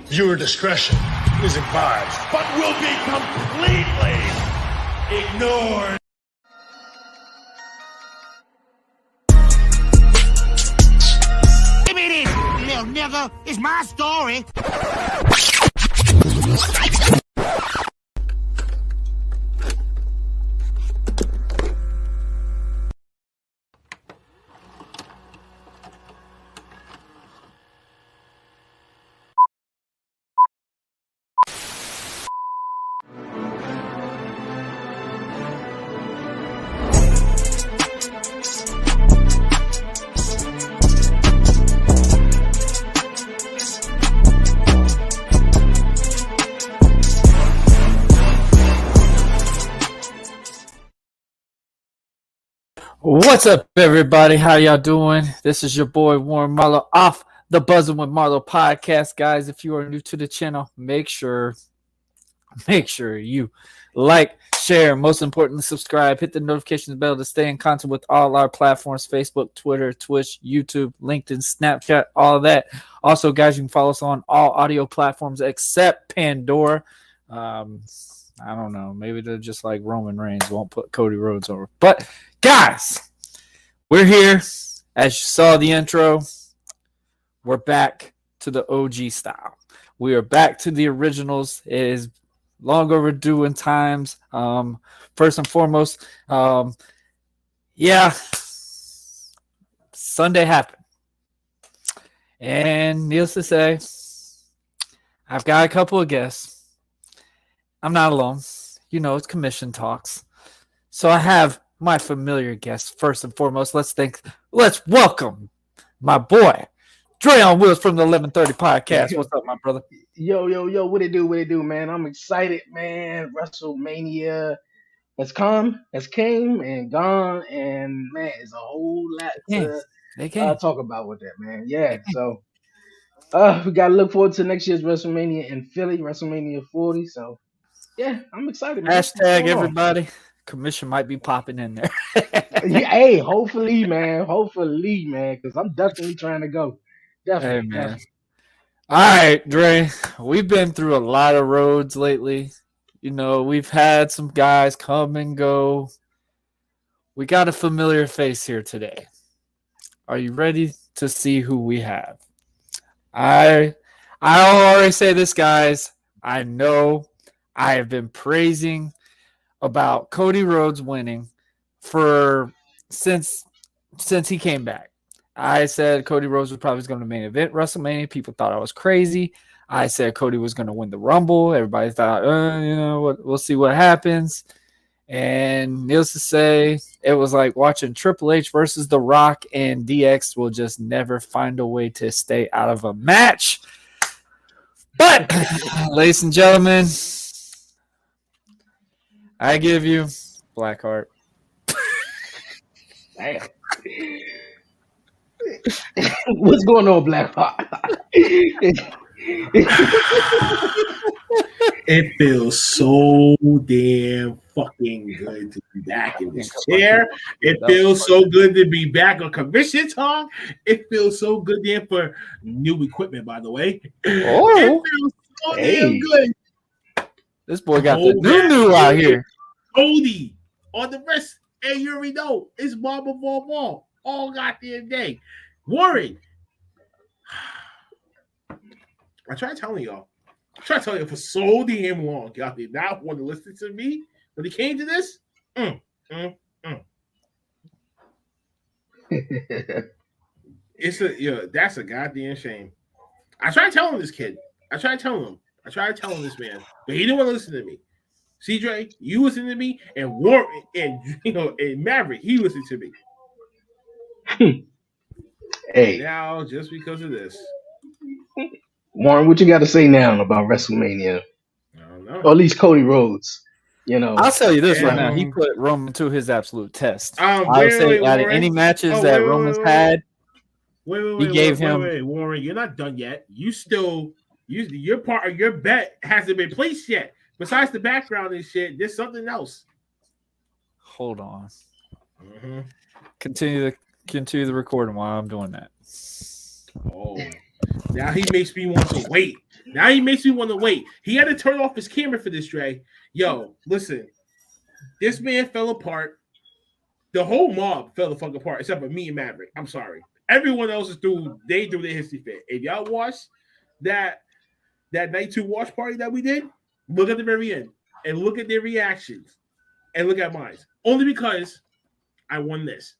Viewer discretion is advised. But will be completely ignored. Give me this, little nigga. It's my story. What's up, everybody? How y'all doing? This is your boy Warren Marlowe off the Buzzing with Marlowe podcast. Guys, if you are new to the channel, make sure you like, share, most importantly, subscribe, hit the notifications bell to stay in contact with all our platforms: Facebook, Twitter, Twitch, YouTube, LinkedIn, Snapchat, all of that. Also, guys, you can follow us on all audio platforms except Pandora. I don't know. Maybe they're just like Roman Reigns, won't put Cody Rhodes over. But guys, we're here. As you saw the intro, we're back to the OG style. We are back to the originals. It is long overdue in times. First and foremost, Sunday happened. And needless to say, I've got a couple of guests. I'm not alone. You know, it's commission talks. So I have my familiar guests. First and foremost, let's welcome my boy, Dre on Wheels from the 1130 podcast. What's up, my brother? Yo, what it do, man? I'm excited, man. Wrestlemania has came and gone, and man, it's a whole lot to talk about with that, man. Yeah, so we gotta look forward to next year's Wrestlemania in Philly, Wrestlemania 40. So yeah, I'm excited, man. Hashtag everybody. Commission might be popping in there. Yeah, hey, hopefully, man, because I'm definitely trying to go. Definitely, hey, man. All right, Dre, we've been through a lot of roads lately. You know, we've had some guys come and go. We got a familiar face here today. Are you ready to see who we have? I already say this, guys. I know I have been praising about Cody Rhodes winning since he came back. I said Cody Rhodes was probably going to main event WrestleMania. People thought I was crazy. I said Cody was going to win the Rumble. Everybody thought, we'll see what happens. And needless to say, it was like watching Triple H versus The Rock, and DX will just never find a way to stay out of a match. But, ladies and gentlemen, I give you BlackHart. Damn. What's going on, BlackHart? It feels so damn fucking good to be back in this chair. It feels so good to be back on commission talk. It feels so good there for new equipment, by the way. Oh, it feels so damn good. This boy got the new out here. Cody on the wrist. Hey, you already know it's ball. All goddamn day. Warren. I tried telling y'all for so damn long. Y'all did not want to listen to me when it came to this. That's a goddamn shame. I tried telling this kid. I tried telling this man, but he didn't want to listen to me. See, Dre, you listen to me, and Warren, and Maverick, he listened to me. Hey, now just because of this, Warren, what you got to say now about WrestleMania? I don't know. Or at least Cody Rhodes. You know, I'll tell you this right now. He put Roman to his absolute test. I would wait, say out of any matches that Roman's had, he gave him. Warren, you're not done yet. Your part of your bet hasn't been placed yet. Besides the background and shit, there's something else. Hold on. Mm-hmm. Continue the recording while I'm doing that. Oh. Now he makes me want to wait. He had to turn off his camera for this, Dre. Yo, listen. This man fell apart. The whole mob fell the fuck apart, except for me and Maverick. I'm sorry. Everyone else is through their history fit. If y'all watched that night 2 watch party that we did, look at the very end and look at their reactions and look at mine. Only because I won this.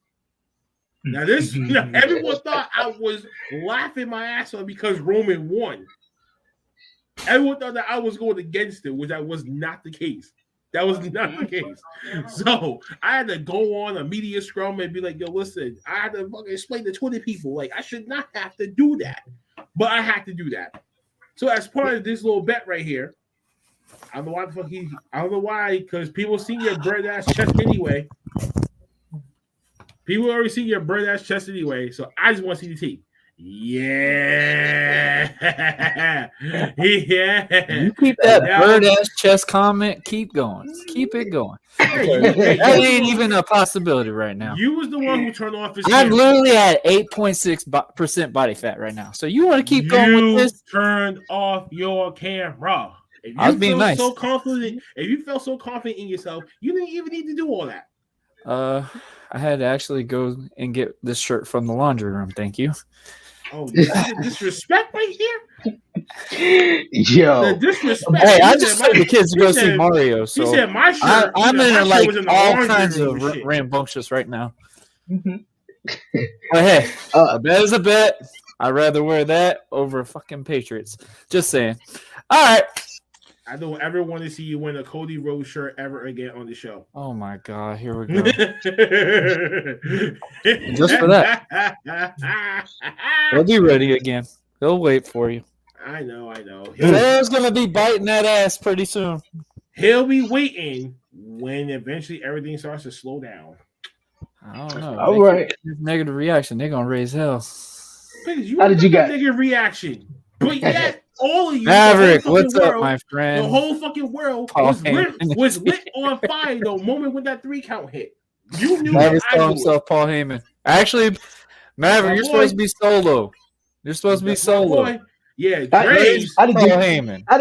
Now everyone thought I was laughing my ass off because Roman won. Everyone thought that I was going against it, which that was not the case. That was not the case. So I had to go on a media scrum and be like, yo, listen, I had to fucking explain to 20 people, like, I should not have to do that. But I had to do that. So as part of this little bet right here, I don't know why, because people see your bird ass chest anyway. People already see your bird ass chest anyway, so I just want to see the teeth. Yeah. Yeah. You keep that bird ass chest comment. Keep going. Keep it going. That ain't even a possibility right now. You was the one who turned off his I'm camera. literally at 8.6% body fat right now. So you want to keep going with this? You turned off your camera. If you I was being nice. If you felt so confident in yourself, you didn't even need to do all that. I had to actually go and get this shirt from the laundry room. Thank you. Oh, disrespect right here. Yo, The disrespect. Hey, I just told the kids to go see Mario. So he said my shirt. I'm in like all kinds of shit. rambunctious right now. But hey, a bet is a bet. I'd rather wear that over fucking Patriots. Just saying. All right. I don't ever want to see you win a Cody Rhodes shirt ever again on the show. Oh my God, here we go. Just for that. He'll be ready again. He'll wait for you. I know. He's gonna be biting that ass pretty soon. He'll be waiting when eventually everything starts to slow down. I don't know. All right. Negative reaction. They're gonna raise hell. How did you get negative reaction? But yet, all of you, Maverick, what's up, my friend? The whole fucking world was lit on fire the moment when that 3 count hit. You knew Maverick's that calling himself Paul Heyman. Actually, Maverick, you're supposed to be solo. You're supposed to be solo. Yeah, Paul Heyman. How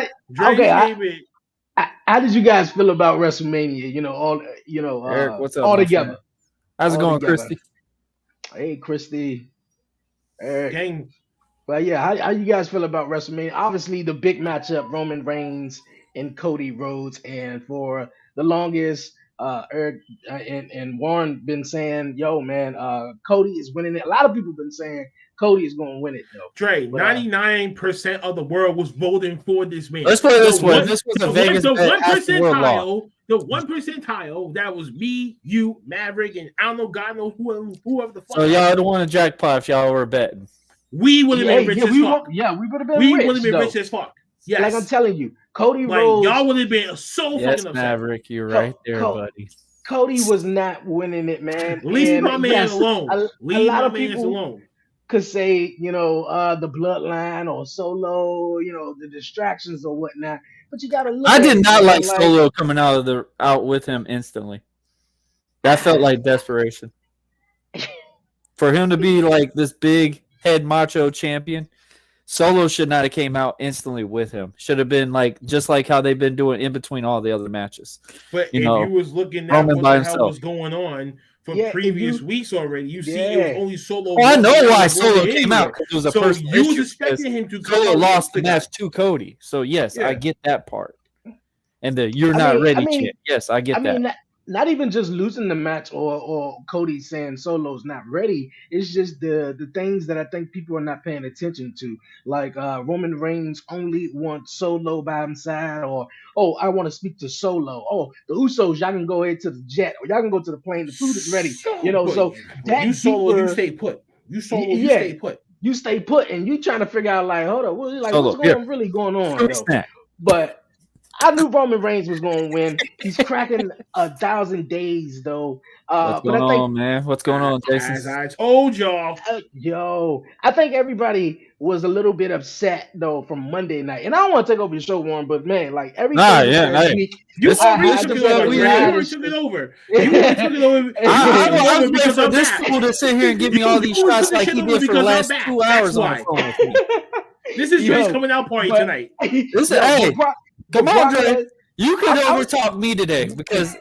did you guys feel about WrestleMania? Eric, what's up, all together. Friend? How's it going, Christy? Hey, Christy. Eric. Gang. But yeah, how you guys feel about WrestleMania? Obviously, the big matchup, Roman Reigns and Cody Rhodes, and for the longest, Eric and Warren been saying, "Yo, man, Cody is winning it." A lot of people been saying Cody is going to win it, though. Dre, 99% of the world was voting for this man. Let's put it this way: this was a Vegas the bet 1%. The 1% that was me, you, Maverick, and I don't know, God knows whoever the fuck. So y'all don't want to jackpot if y'all were betting. We would have been rich as fuck. We would have been rich. We would have been rich as fuck. Yes. Like I'm telling you, Cody Rhodes. Y'all would have been so fucking upset. Maverick, you're right there, buddy. Cody was not winning it, man. Leave my man alone. A lot of people could say, the bloodline or Solo, the distractions or whatnot. But you got to look. I did not like Solo coming out with him instantly. That felt like desperation. For him to be like this big head macho champion, Solo should not have came out instantly with him. Should have been like just like how they've been doing in between all the other matches. But if you was looking at what the hell was going on for previous weeks already, you see it was only Solo. Oh, I know why Solo came out, because it was a personal issue. You was expecting him to Solo lost the match to Cody. So yes, I get that part. And you're not ready yet. Yes, I get that. Not even just losing the match or Cody saying Solo's not ready. It's just the things that I think people are not paying attention to. Like Roman Reigns only wants Solo by his side, or I want to speak to Solo. Oh, the Usos, y'all can go ahead to the jet, or y'all can go to the plane. The food is ready. So that you Solo, you stay put. You Solo, you stay put. You stay put, and you trying to figure out like, hold on, what's really going on? But I knew Roman Reigns was going to win. He's cracking 1,000 days, though. What's going on, man? What's going on, Jason? As I told y'all. I think everybody was a little bit upset, though, from Monday night. And I don't want to take over the show, Warren, but, man, like, everything week, you already took it over. I was waiting for this fool to sit here and give me all these shots like he did for the last 2 hours on the phone with me. This is Dre's coming out party tonight. Listen, hey, come on, Dre. You could overtalk me today because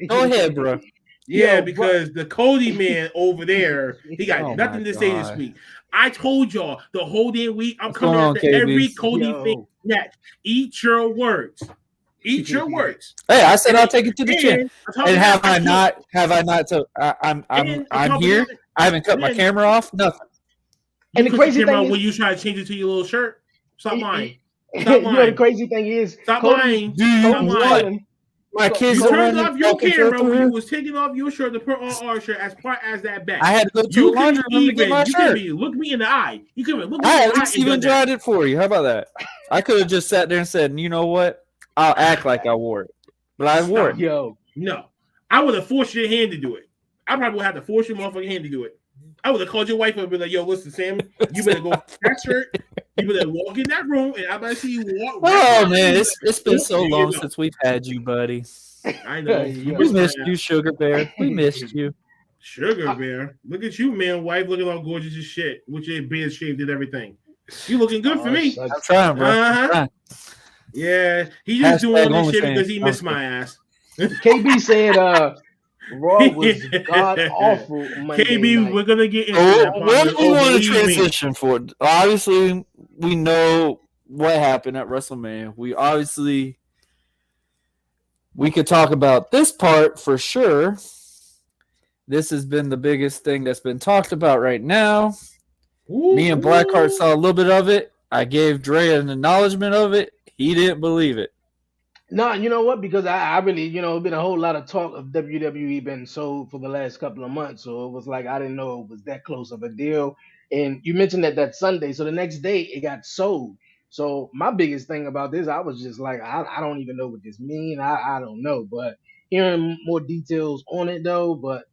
go ahead, bro. Yeah, because the Cody man over there, he got nothing to say this week. I told y'all the whole damn week I'm coming after every Cody thing match. Eat your words. Eat your words. Hey, I said I'll take it to the chin. And have I not? So I'm here. I haven't cut my camera off. Nothing. And the crazy thing is, when you try to change it to your little shirt, stop lying. Stop lying. The crazy thing is, stop lying. Stop lying. My kids you turned off your camera when you was taking off your shirt to put on our shirt as part as that bet. I had to go to the laundry room to get my shirt. Look me in the eye. You can look me in the eye. I at least even dried it for you. How about that? I could have just sat there and said, you know what? I'll act like I wore it. But I wore it. No. I would have forced your hand to do it. I probably would have to force your motherfucking hand to do it. I would have called your wife and be like, yo, listen, Sam, you better go that shirt. You better walk in that room and I better see you walk. Oh, man, it's been so long since we've had you, buddy. I know. We missed you, Sugar Bear. We missed you. Sugar Bear. Look at you, man. Wife looking all gorgeous as shit with your beard shaved and everything. You looking good for me. I'm trying, bro. I'm trying. Yeah, he just doing all this shit because he missed my ass. KB said Raw was god awful Monday KB, night. we're gonna get into that. What do we want to transition for? Obviously, we know what happened at WrestleMania. We could talk about this part for sure. This has been the biggest thing that's been talked about right now. Me and Blackheart saw a little bit of it. I gave Dre an acknowledgement of it. He didn't believe it. No, you know what? Because I really, it's been a whole lot of talk of WWE been sold for the last couple of months. So it was like, I didn't know it was that close of a deal. And you mentioned that Sunday. So the next day it got sold. So my biggest thing about this, I was just like, I don't even know what this means. I don't know. But hearing more details on it though. But,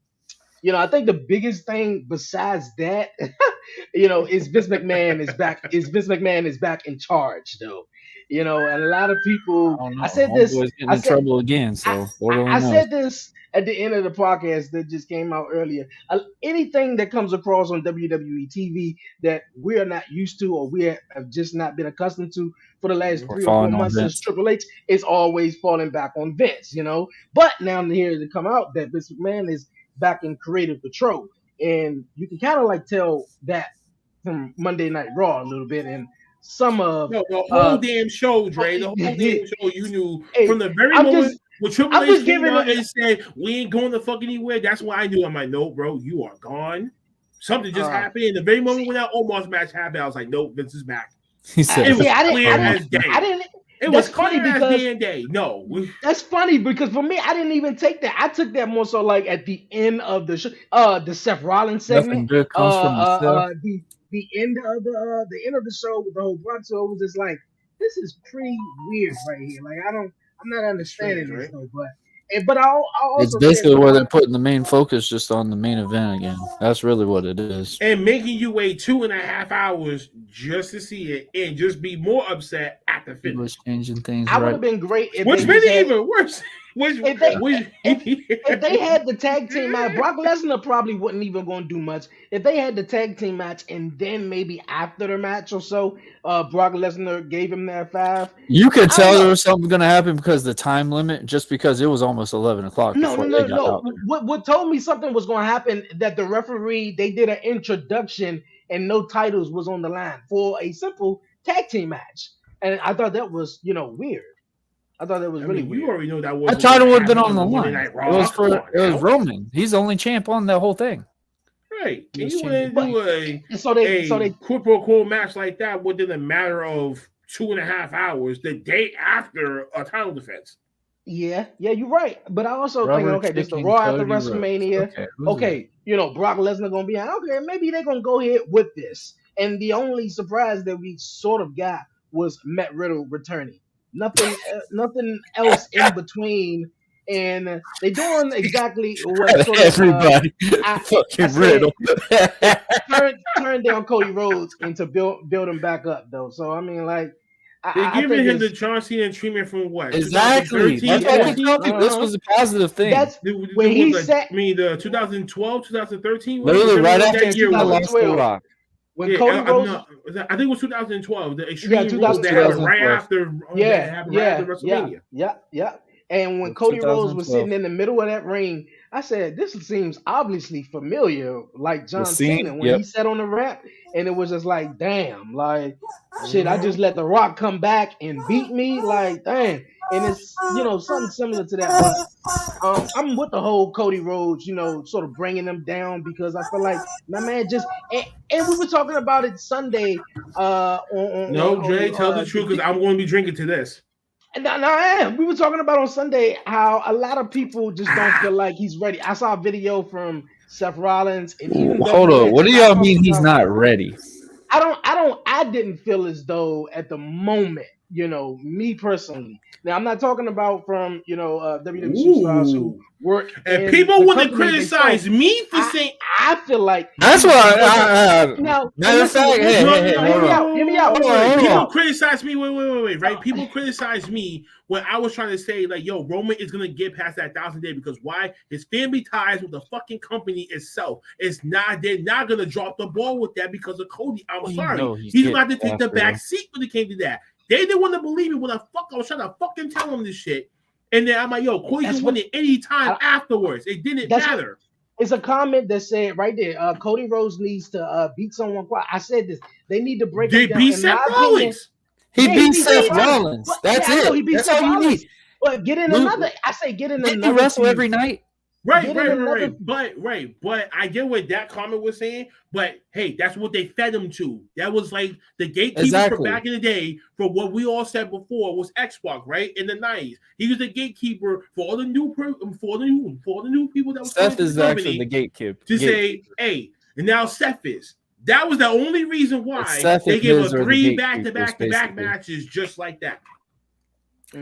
I think the biggest thing besides that, is Vince McMahon is back. Vince McMahon is back in charge though. And a lot of people. I said this. In trouble again. So I said this at the end of the podcast that just came out earlier. Anything that comes across on WWE TV that we are not used to or we have just not been accustomed to for the last 3 or 4 months since Triple H, is always falling back on Vince. But now here to come out that Vince McMahon is back in creative control, and you can kind of like tell that from Monday Night Raw a little bit and. The whole damn show, Dre. The whole damn show, you knew from the very moment when Triple H came out and said, we ain't going to fuck anywhere. That's why I knew. I'm like, no, bro, you are gone. Something just happened. And the very moment when that Omos match happened, I was like, no, Vince is back. He said, it was clear as day. It was funny because day. No, that's funny because for me, I didn't even take that. I took that more so like at the end of the show, the Seth Rollins segment. Nothing good comes from the end of the show with the whole Brock show was just like, this is pretty weird right here. Like I'm not understanding this though. But I also it's basically where they're putting the main focus just on the main event again. That's really what it is. And making you wait 2.5 hours just to see it and just be more upset at the finish. Changing things. I would have been great if which made it even worse. If they had the tag team match, Brock Lesnar probably wasn't even going to do much. If they had the tag team match and then maybe after the match or so, Brock Lesnar gave him that 5. You could tell there was something going to happen because the time limit, just because it was almost 11 o'clock. No. What told me something was going to happen, that the referee, they did an introduction and no titles was on the line for a simple tag team match. And I thought that was, weird. I thought that was really weird. You already know that was. I thought it would have been on the line. It was Roman. He's the only champ on that whole thing. Right. And you wouldn't do a quid pro quo match like that within a matter of 2.5 hours the day after a title defense. Yeah, you're right. But I also think, this is the Raw after WrestleMania. Okay, Brock Lesnar gonna be out. Okay, maybe they're gonna go ahead with this. And the only surprise that we sort of got was Matt Riddle returning. Nothing else in between, and they're doing exactly what sort of, everybody fucking Riddle turn down Cody Rhodes and to build him back up though. So I mean, like they're giving him the John Cena treatment from what? Exactly. This was a positive thing. That's when he said the 2012, 2013. Literally right after that year, we lost The Rock. When Cody Rhodes, I think it was 2012. The Extreme Rules 2012. that happened right after. WrestleMania. Yeah. And when Cody Rhodes was sitting in the middle of that ring, I said, "This seems obviously familiar, like John Cena when he sat on the ramp." And it was just like, "Damn, like shit! I just let The Rock come back and beat me, like damn." And it's something similar to that, but I'm with the whole Cody Rhodes, sort of bringing them down because I feel like my man just and we were talking about it Sunday. Dre, tell the truth because I'm going to be drinking to this. No, I am. We were talking about on Sunday how a lot of people just don't feel like he's ready. I saw a video from Seth Rollins and even hold on. What do y'all mean he's not ready? I didn't feel as though at the moment, me personally. Now I'm not talking about from WWE superstars who work. And people want to criticize me for saying. I feel like that's what. Matter of fact, hear me out. People criticize me. Wait. Right? People criticize me when I was trying to say like, "Yo, Roman is gonna get past that 1,000 day because why? His family ties with the fucking company itself. They're not gonna drop the ball with that because of Cody. I'm sorry, he's about to take the back seat when it came to that. They didn't want to believe me when I was trying to fucking tell them this shit. And then I'm like, yo, Cody can win it any time afterwards. It didn't matter. It's a comment that said right there, Cody Rhodes needs to beat someone. I said this. They need to break it down. They beat Seth Rollins. He beat Seth Rollins. That's it. He beat Seth Rollins. But get in another. I say get in another. Didn't he wrestle every night? Right. But I get what that comment was saying. But hey, that's what they fed him to. That was like the gatekeeper for back in the day. For what we all said before was X-Pac, right in the 90s. He was the gatekeeper for all the new people that was Seth is actually the gatekeeper to say, hey, and now Seth is. That was the only reason why they gave us 3 back-to-back matches just like that.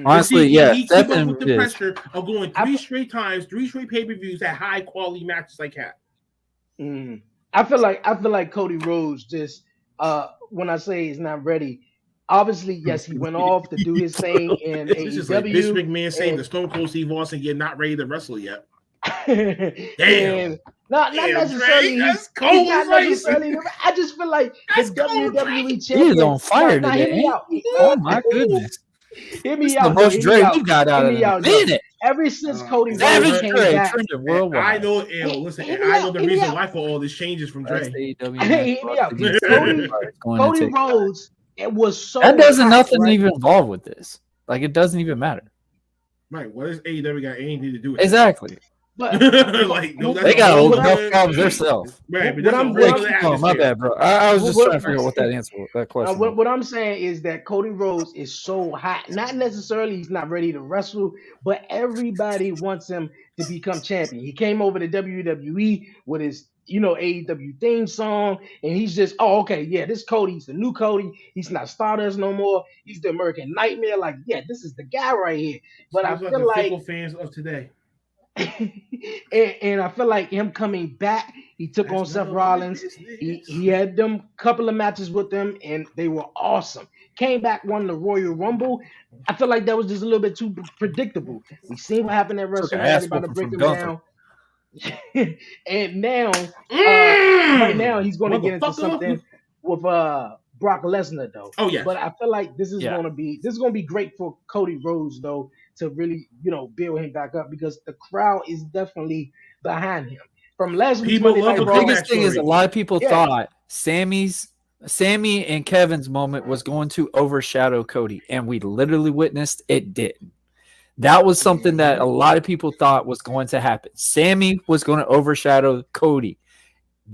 Honestly, he keep up with the pressure of going 3 straight times, 3 straight pay-per-views at high quality matches like that. I feel like Cody Rhodes just when I say he's not ready, obviously yes he went off to do his thing in AEW. This is like Vince McMahon saying the Stone Cold Steve Austin you're not ready to wrestle yet. Damn. Not necessarily. That's cold. I just feel like the WWE champion. He's on fire today. Oh my goodness. Hear me out. The most Dre we got out of a minute. Ever since Cody Rhodes came back, I know. Listen, I know the reason why for all this changes from Dre. Hear me out. Cody Rhodes. It was so. That doesn't nothing even involved with this. Like it doesn't even matter. Right. What does AEW got anything to do with exactly? But like, they got old enough problems themselves. Right, my bad, bro. I was just trying to figure out what that answer was. That question. What I'm saying is that Cody Rhodes is so hot. Not necessarily he's not ready to wrestle, but everybody wants him to become champion. He came over to WWE with his AEW theme song, and he's just, this Cody, he's the new Cody. He's not Stardust no more. He's the American Nightmare. Like, yeah, this is the guy right here. But I feel like fans of today. and I feel like him coming back, he took on Seth Rollins. He had them couple of matches with them, and they were awesome. Came back, won the Royal Rumble. I feel like that was just a little bit too predictable. We seen what happened at WrestleMania, about to break him down. And now, right now, he's going to get into something with Brock Lesnar, though. Oh yeah. But I feel like this is going to be great for Cody Rhodes, though, to really build him back up because the crowd is definitely behind him. From last week's Monday Night Raw, the biggest thing is a lot of people thought Sammy and Kevin's moment was going to overshadow Cody, and we literally witnessed it didn't. That was something that a lot of people thought was going to happen. Sammy was going to overshadow Cody.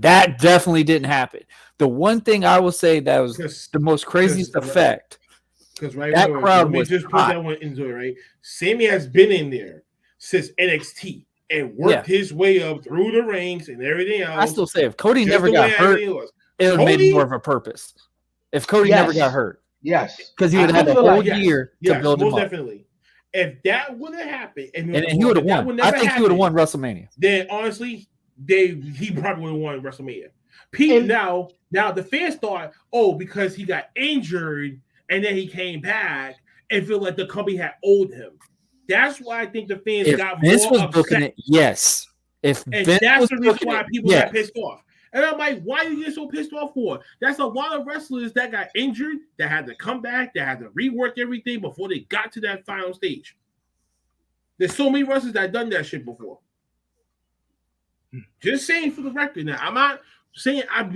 That definitely didn't happen. The one thing I will say that was the most craziest effect. Because that crowd was just put that one into it, right? Sammy has been in there since NXT and worked his way up through the ranks and everything else. I still say if Cody never got hurt, it would have made more of a purpose. If Cody never got hurt. Yes. Because he would have had the whole year to build him up. Definitely. If that would have happened, and he would have won. I think he would have won WrestleMania. Then honestly, he probably would have won WrestleMania. Now the fans thought, because he got injured and then he came back and feel like the company had owed him. That's why I think the fans got Vince more was upset. booking it, yes. That's the reason why people got pissed off. And I'm like, why are you getting so pissed off for? That's a lot of wrestlers that got injured, that had to come back, that had to rework everything before they got to that final stage. There's so many wrestlers that done that shit before. Just saying for the record. Now, I'm not saying I'm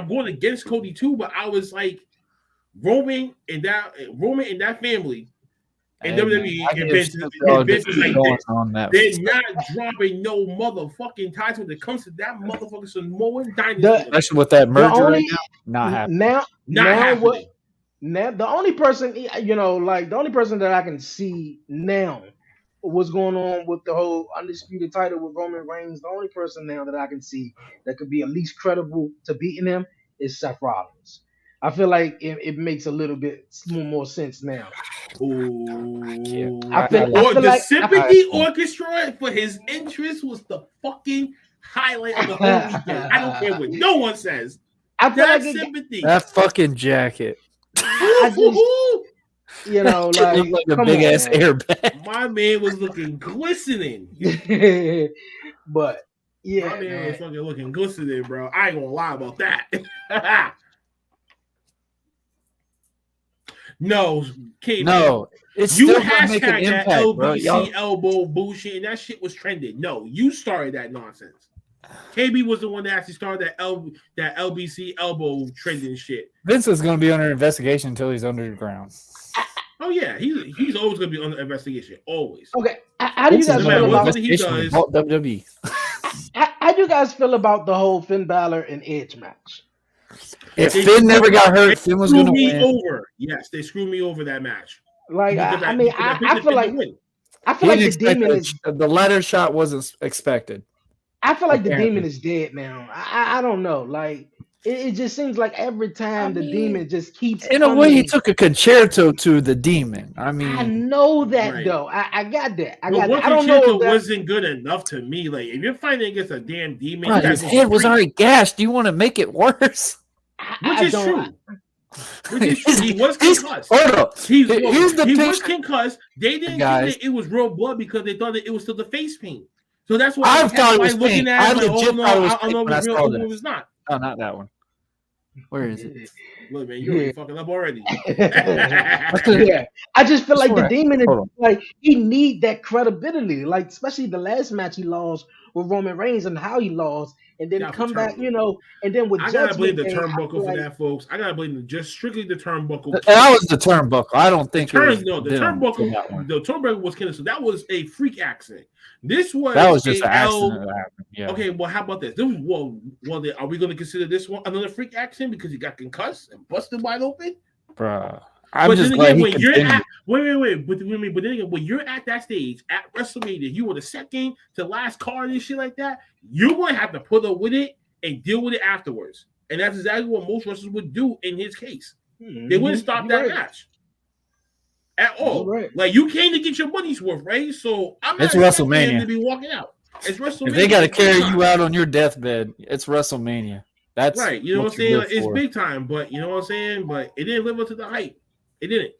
going against Cody too, but I was like Roman and that family. And WWE and Vince is like this. They're not dropping no motherfucking title when it comes to that motherfucking Samoan dynasty. Especially with that merger right now, not happening. Not happening. Now the only person, the only person that I can see now what's going on with the whole undisputed title with Roman Reigns, the only person now that I can see that could be at least credible to beating him is Seth Rollins. I feel like it makes a little bit more sense now. The Sympathy Orchestra for his interest was the fucking highlight of the whole weekend. I don't care what no one says. Sympathy. That fucking jacket. Like a big ass airbag. My man was looking glistening. But yeah, my man was fucking looking glistening, bro. I ain't gonna lie about that. No, KB. No, it's you still hashtag that impact, LBC bro. elbow bullshit, and that shit was trending. No, you started that nonsense. KB was the one that actually started that LBC elbow trending shit. Vince is going to be under investigation until he's underground. Oh yeah, he's always going to be under investigation. Always. Okay, how do you guys feel about WWE? How do you guys feel about the whole Finn Balor and Edge match? If Finn never got hurt, Finn was going to win. Over. Yes, they screwed me over that match. Like I feel like the Demon is the ladder shot wasn't expected. I feel like the Demon is dead now. I don't know. Like it just seems like every time the Demon just keeps. In a way, he took a concerto to the Demon. I mean, I know that though. I got that. I don't know. It wasn't good enough to me. Like if you're fighting against a damn Demon, bro, his head was already gashed. Do you want to make it worse? Which is true. He was concussed. He was concussed. They didn't think that it was real blood because they thought that it was still the face paint. So that's why I thought it was looking at it. I know it was real. It was not. Oh, not that one. Where is it? Look, man, you're already fucking up already. Yeah, I just feel like the Demon is like he need that credibility. Like especially the last match he lost with Roman Reigns and how he lost. And then come back, and then with I gotta blame the turnbuckle for that, folks. I gotta blame just strictly the turnbuckle. That was the turnbuckle. I don't think the turnbuckle was kind of so that was a freak accident. That was just an accident that happened. Yeah. Okay, well, how about this? Are we going to consider this one another freak accident because he got concussed and busted wide open, bruh? I'm just glad he continued. Wait. But then again, when you're at that stage at WrestleMania, you were the second to last card and shit like that. You're going to have to put up with it and deal with it afterwards, and that's exactly what most wrestlers would do in his case. They wouldn't stop that match at all. Right. Like you came to get your money's worth, right? So I'm not expecting him to be walking out. It's WrestleMania. If they got to carry you out on your deathbed, it's WrestleMania. That's right. You know what I'm saying? It's big time, but you know what I'm saying? But it didn't live up to the hype. It didn't.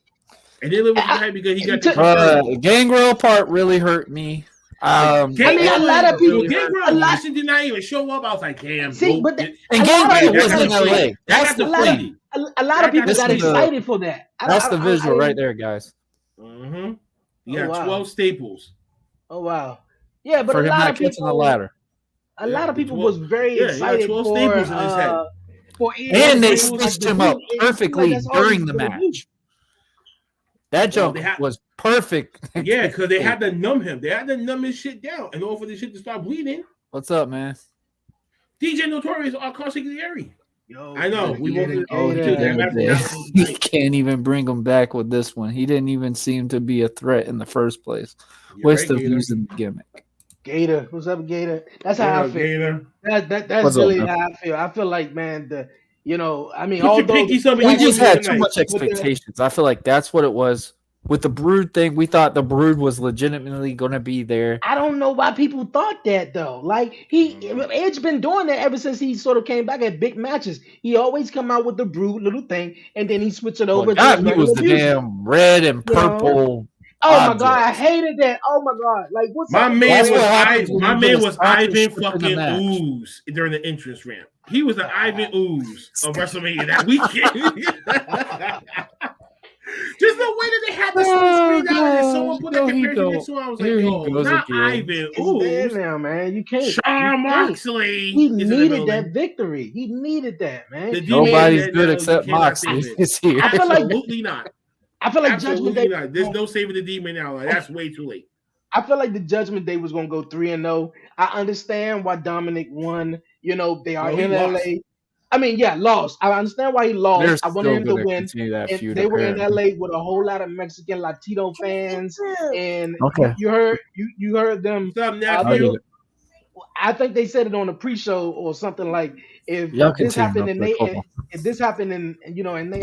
It didn't live up to the hype because he got the Gangrel part really hurt me. A lot of people. Gangrel did not even show up. I was like, damn. See, but Gangrel was in LA. That's the thing. A lot of people got excited for that. That's the visual right there, guys. Mm-hmm. You got 12 staples. Oh wow. Yeah, but for a lot of people, the ladder. A lot of people was very excited 12 staples in his head. And they stitched him up perfectly during the match. That jump was perfect. Yeah, because they had to numb him. They had to numb his shit down in order for this shit to start bleeding. What's up, man? DJ Notorious are consigliere. Yo, I know. We you can't even bring him back with this one. He didn't even seem to be a threat in the first place. Waste of using the gimmick. Gator, what's up, Gator? That's how I feel. Gator. That's really how I feel. I feel like, man, although we just had too much expectations. I feel like that's what it was. With the Brood thing, we thought the Brood was legitimately going to be there. I don't know why people thought that, though. Like, Edge been doing that ever since he sort of came back at big matches. He always come out with the Brood little thing, and then he switched it over. He was the damn red and purple Oh my god, I hated that. Oh my god, like what's my up? man was Ivan fucking Ooze during the entrance ramp. He was the Ivan Ooze of WrestleMania that weekend. Just the way that they had the screen out and someone put that comparison into it, I was like, yo, not Ivan Ooze. Now, man, you can't. Sean Moxley. He needed that victory. He needed that, man. Nobody's good except Moxley. I feel like absolutely not. I feel like Judgment Day. There's no saving the demon now. Like, that's way too late. I feel like the Judgment Day was gonna go 3-0. I understand why Dominic won. You know, they are in LA. I mean, yeah, lost. I understand why he lost. I wanted him to win. And they were in LA with a whole lot of Mexican Latino fans, and you heard them. I think they said it on the pre-show or something like, if this happened in their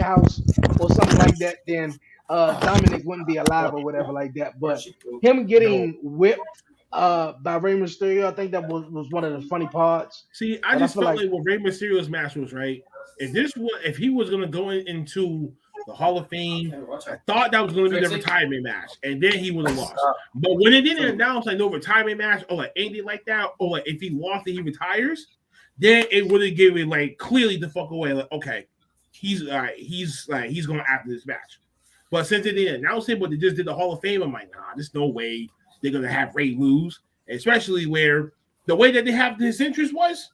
house or something like that, then Dominic wouldn't be alive or whatever like that. But him getting whipped by Rey Mysterio, I think that was one of the funny parts. See, I just felt like what Rey Mysterio's match was, right? If he was gonna go into the Hall of Fame, I thought that was gonna be the retirement match, and then he would have lost. But when it didn't announce like no retirement match or like anything like that, or like if he lost and he retires, then it would have given like clearly the fuck away. Like, okay, he's going after this match. But since they didn't announce it, but they just did the Hall of Fame, I'm like, nah, there's no way they're gonna have Ray lose, especially where the way that they have his interest was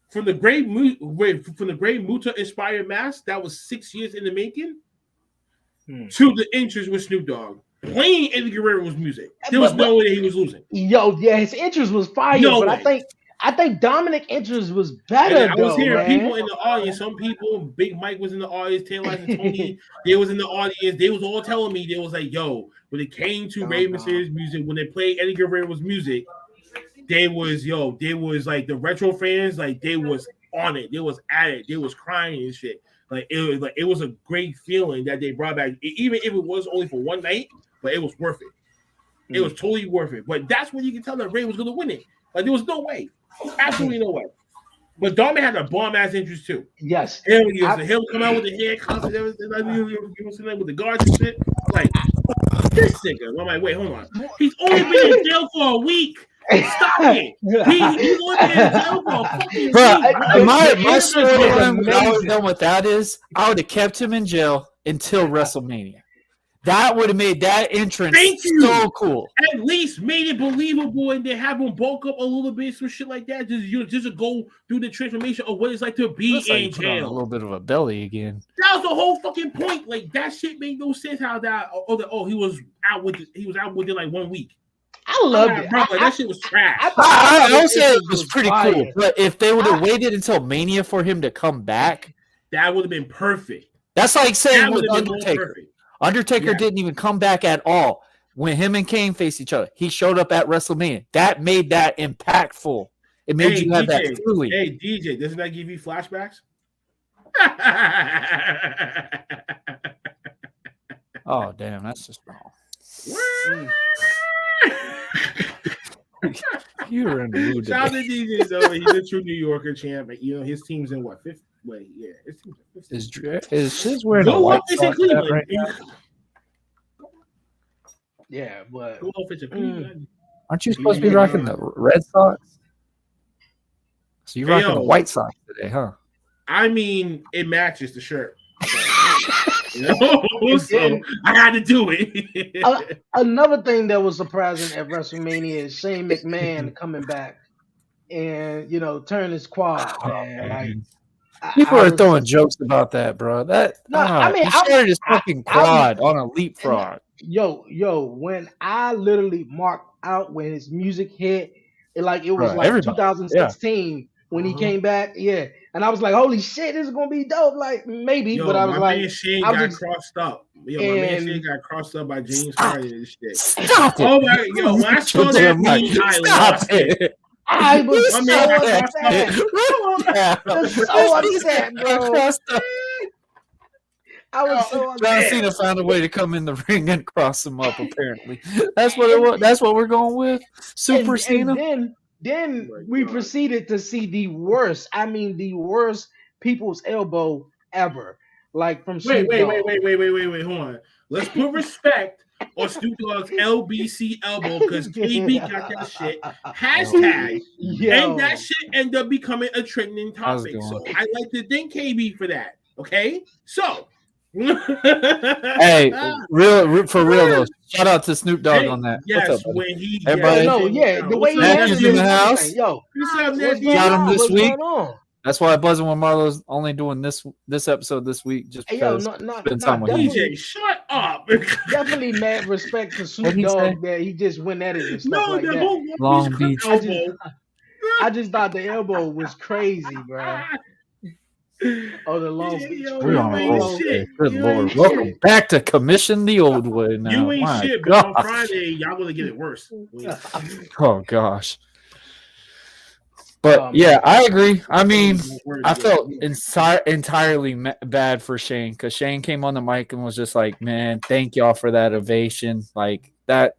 from the Great Muta inspired mask that was 6 years in the making to the interest with Snoop Dogg. Playing Eddie Guerrero was music. There was no way that he was losing. Yo, yeah, his interest was fire, but I think Dominic interest was better. I was hearing people in the audience. Some people, Big Mike was in the audience, Taylor and Tony, they was in the audience. They was all telling me, they was like, yo, when it came to Rey Mysterio's music, when they played Eddie Guerrero's music, they was like the retro fans, like they was on it. They was at it. They was crying and shit. It was a great feeling that they brought back, even if it was only for one night, but it was worth it. It was totally worth it. But that's when you can tell that Rey was going to win it. Like there was no way. Absolutely no way. But Dominic had a bomb ass interest too. Yes. He'll come out with the handcuffs and everything. With the guards and shit. Like this nigga. I'm like, wait, hold on. He's only been in jail for a week. Stop it. He's only been in jail for a fucking week. My storyline when I was done with that is I would have kept him in jail until WrestleMania. That would have made that entrance so cool. At least made it believable, and then have him bulk up a little bit, some shit like that. Just to go through the transformation of what it's like to be in jail. A little bit of a belly again. That was the whole fucking point. Like that shit made no sense. How that? He was out within like 1 week. I loved it. Bro, that shit was trash. I don't say it was pretty cool, but if they would have waited until Mania for him to come back, that would have been perfect. That's like saying with Undertaker. Undertaker didn't even come back at all when him and Kane faced each other. He showed up at WrestleMania. That made that impactful. It made you have that feeling. Hey, DJ, doesn't that give you flashbacks? Oh, damn. That's just wrong. You're in the mood. Shout out to DJ, though. He's a true New Yorker champ. You know, his team's in what, fifth? Wait, yeah. His team's in fifth. Is Shizz wearing a white sock right now? Yeah, but aren't you supposed to be rocking the red socks? So you're rocking the white socks today, huh? I mean, it matches the shirt. So I had to do it. Another thing that was surprising at WrestleMania is Shane McMahon coming back and turn his quad. Man. People are throwing jokes about that, bro. He started his fucking quad on a leapfrog. Yo, when I literally marked out when his music hit, it was like 2016 when he came back. Yeah. And I was like, holy shit, this is gonna be dope. Like, maybe, but I was like, man Shane got crossed up. My man Shane got crossed up by James Harden and shit. Stop it. Oh my, when I saw that meme, I lost it. I was so upset, bro. I was so upset. John Cena found a way to come in the ring and cross him up. Apparently, that's what it was. That's what we're going with. Super Cena. Then we proceeded to see the worst. I mean, the worst people's elbow ever. Like from wait. Hold on. Let's put respect or Snoop Dogg's LBC elbow because KB got that shit. Hashtag. And that shit ended up becoming a trending topic. So I like to thank KB for that. Okay? So. Hey, for real though. Shout out to Snoop Dogg on that. Yes, what's up, when he the way he handled in the house. Yo, got him this week. That's why Buzzing with Marlo's only doing this episode this week, just because spend time with DJ, shut up. Definitely mad respect to Snoop Dogg that he just went at it and stuff like that. Long Beach. I just thought the elbow was crazy, bro. Oh, the Long Beach. We're on a roll. Good Lord. Welcome back to Commission the Old Way now. You ain't shit, but on Friday, y'all gonna get it worse. Oh, gosh. But yeah, I agree. I mean, I felt entirely bad for Shane because Shane came on the mic and was just like, "Man, thank y'all for that ovation." Like that,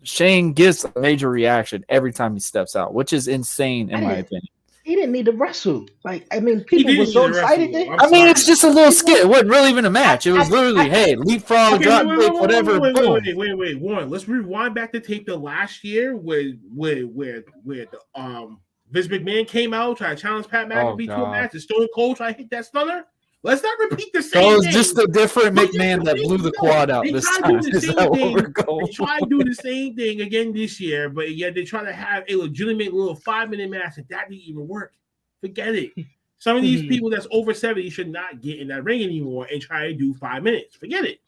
Shane gets a major reaction every time he steps out, which is insane in my opinion. He didn't need to wrestle. Like, I mean, people were so excited. I mean, it's just a little skit. It wasn't really even a match. It was literally, hey, leapfrog, drop kick, whatever. Wait, Warren. Let's rewind back to tape the last year where the Vince McMahon came out trying to challenge Pat McAfee to a match. And Stone Cold trying to hit that stunner. Let's not repeat the same thing. So it's just a different McMahon that blew the quad out this time. Is that what we're going? They try to do the same thing again this year, but yet they try to have a legitimate little 5-minute match, and that didn't even work. Forget it. Some of these people that's over 70 should not get in that ring anymore and try to do 5 minutes. Forget it.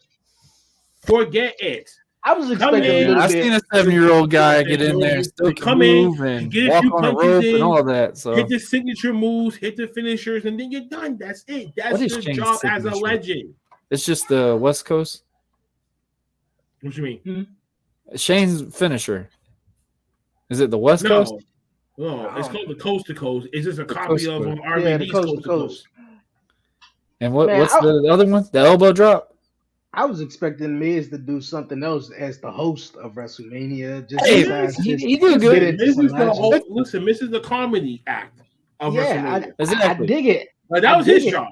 Forget it. I was expecting I've seen a 7-year-old guy get in there and still come in and get walk on a rope and all that. So hit the signature moves, hit the finishers, and then you're done. That's it. That's the job as a legend. It's just the West Coast. What you mean? Shane's finisher. Is it the West Coast? No, it's called the Coast to Coast. It's just a copy of RVD's Coast to Coast. And what's the other one? The elbow drop? I was expecting Miz to do something else as the host of WrestleMania. He did good. This is the comedy act of WrestleMania. I dig it. Like, that was his job.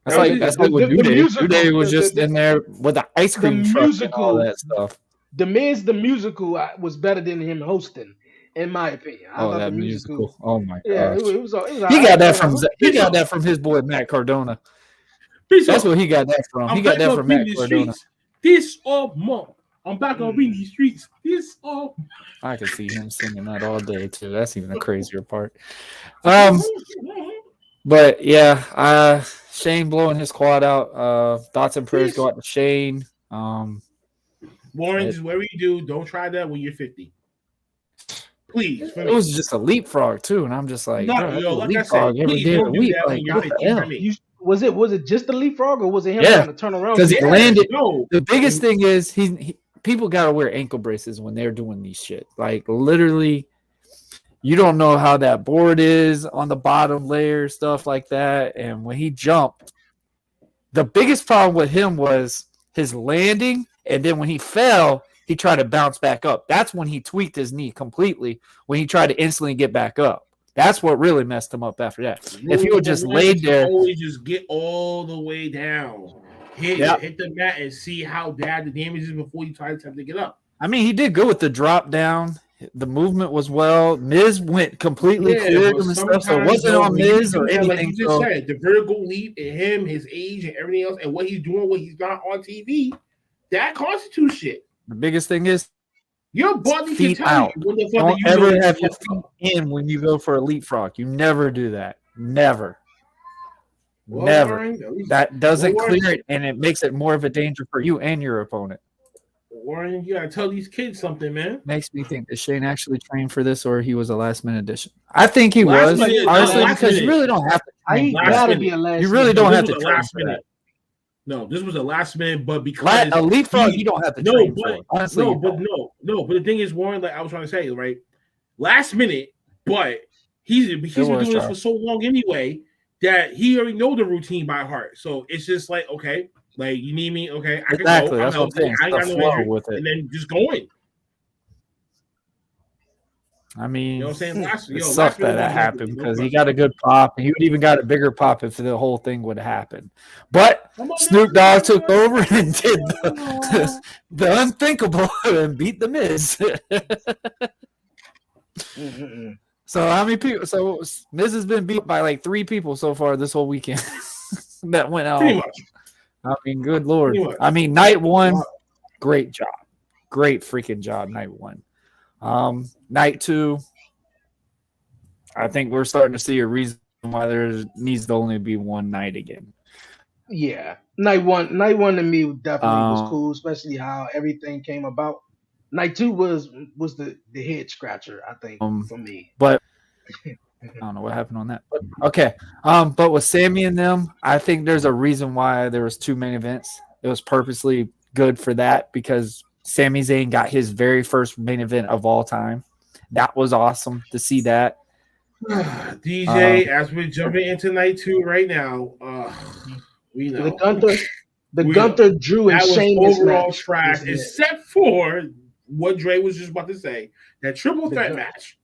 That's like what New Day was just in there with the ice cream truck and all that stuff. The Miz, the musical, was better than him hosting, in my opinion. I thought that the musical. Oh my gosh. Yeah, it was he got that from his boy Matt Cardona. That's what he got that from. He got that from Matt Cardona. This all month. I'm back on these streets. This all. I could see him singing that all day too. That's even a crazier part. But yeah, Shane blowing his quad out. Thoughts and prayers go out to Shane. Warren, just whatever you do, don't try that when you're 50. Please. It was just a leapfrog too, and I'm just like, like I said, every day of the week. Like, what the hell? Was it just the leapfrog, or was it him trying to turn around? Because he landed. No. The biggest thing is people gotta wear ankle braces when they're doing these shit. Like literally, you don't know how that board is on the bottom layer, stuff like that. And when he jumped, the biggest problem with him was his landing, and then when he fell, he tried to bounce back up. That's when he tweaked his knee completely. When he tried to instantly get back up. That's what really messed him up after that. If he would just laid there, always just get all the way down, hit the mat, and see how bad the damage is before you try to attempt to get up. I mean, he did good with the drop down. The movement was well. Miz went completely clear and stuff, so it wasn't on Miz or anything. Like you just said, the vertical leap and him, his age, and everything else, and what he's doing, what he's got on TV, that constitutes shit. The biggest thing is your body feet can tell out. you when the fuck Don't ever have your feet in when you go for a leapfrog. You never do that. Never. Well, never. Warren, that doesn't clear it, and it makes it more of a danger for you and your opponent. Warren, you gotta tell these kids something, man. Makes me think that Shane actually trained for this, or he was a last-minute addition. I think he was, honestly, because you really don't have to. You really don't have to train for that. No, this was a last minute, but because a leapfrog, you don't have to train for. Honestly, but the thing is, Warren, like I was trying to say, right? Last minute, but he's been doing this for so long anyway that he already know the routine by heart. So it's just like, okay, like you need me, okay, I can go. That's what I'm saying. I got no injury, with it, and then just going. I mean, You know what I'm saying? it sucked that happened because he got a good pop, and he would even got a bigger pop if the whole thing would have happened. But Snoop Dogg took over and did the unthinkable and beat the Miz. So how many people? So Miz has been beat by like 3 people so far this whole weekend that went out. Pretty much. I mean, good Lord. I mean, night 1, great job. Great freaking job, night 1. Night 2, I think we're starting to see a reason why there needs to only be one night again. Yeah. Night one to me definitely was cool, especially how everything came about. Night 2 was the head scratcher, I think, for me. But I don't know what happened on that. But, okay. But with Sammy and them, I think there's a reason why there was 2 main events. It was purposely good for that because Sami Zayn got his very first main event of all time. That was awesome to see that. DJ, as we're jumping into night 2 right now, we know the Gunther Drew and Sheamus overall trash, except for what Dre was just about to say, that triple threat match.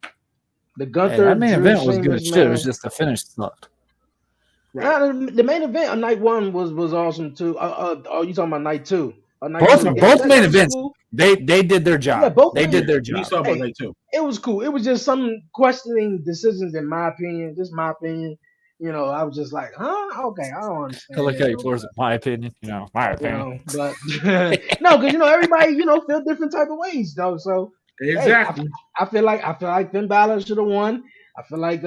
The Gunther that main Drew event was good Sheamus shit. It was just the finish sucked. Right. The main event on night 1 was awesome too. You talking about night 2? Both main events, cool. They did their job. Yeah, they did their job. Night 2. It was cool. It was just some questioning decisions, in my opinion. Just my opinion. You know, I was just like, huh? Okay, I don't understand. I like how you floors it. My opinion. My opinion. But no, because everybody feel different type of ways though. So exactly. Hey, I feel like Finn Balor should have won. I feel like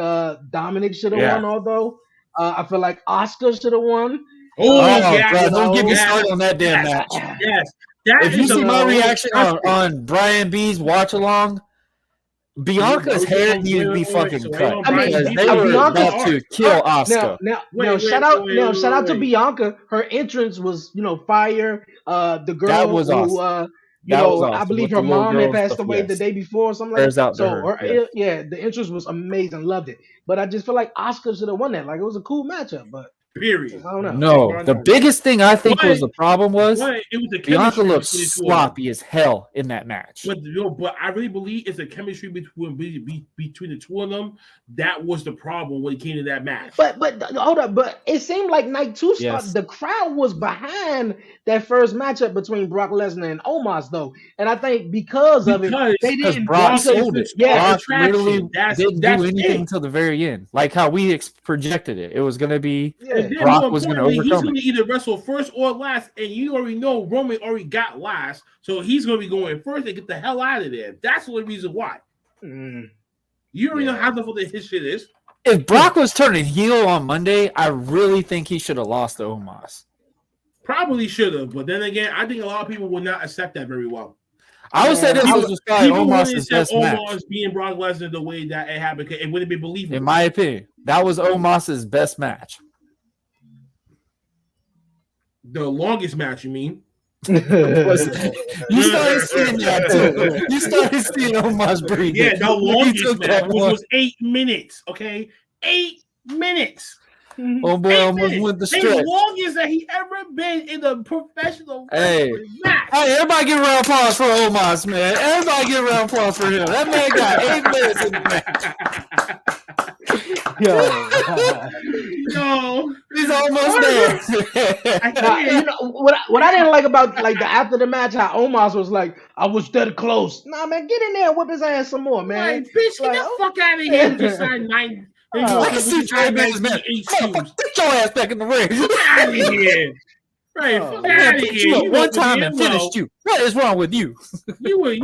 Dominic should have won. Although I feel like Oscar should have won. God, don't get me started on that damn match. Yes. If you see my reaction on Brian B's watch along, Bianca's hair needed to be fucking cut. I mean, they were about to kill Asuka. Now, shout out to Bianca. Her entrance was, fire. The girl that was awesome. Awesome. I believe her mom had passed away the day before or something like that. So the entrance was amazing. Loved it. But I just feel like Asuka should have won that. Like, it was a cool matchup, but. Period. I don't know. No, the biggest thing I think was the problem was Bianca looked sloppy as hell in that match. But I really believe it's a chemistry between the two of them. That was the problem when it came to that match. But hold up. But it seemed like night 2 started. The crowd was behind that first matchup between Brock Lesnar and Omos, though, and I think because of it, they didn't. Brock sold it. Brock literally didn't do anything until the very end, like how we projected it. It was going to be. Brock was going to overcome. He's going to either wrestle first or last, and you already know Roman already got last, so he's going to be going first and get the hell out of there. That's the only reason why. You already know how the fuck his shit is. If Brock was turning heel on Monday, I really think he should have lost to Omos. Probably should have, but then again, I think a lot of people would not accept that very well. I would say this was just probably Omos' best match. Omos being Brock Lesnar the way that it happened, it wouldn't be believable. In my opinion, that was Omos' best match. The longest match, you mean? You started seeing that too. You started seeing Omos breathe. Yeah, the longest match was 8 minutes. Okay, 8 minutes. Oh boy, almost went the stretch. The longest that he ever been in a professional match. Hey, everybody give a round of applause for Omos, man. Everybody give a round of applause for him. That man got 8 minutes in the match. Yo, he's almost there. What I didn't like about the after the match, how Omos was like, I was dead close. Nah, man, get in there and whip his ass some more, man. Right, bitch, get the fuck out of here and just sign 9. I can see Trey Banks, man. Get your ass back in the ring. Get out of here. Right, fuck out of here. One time and finished you. What is wrong with you? You were,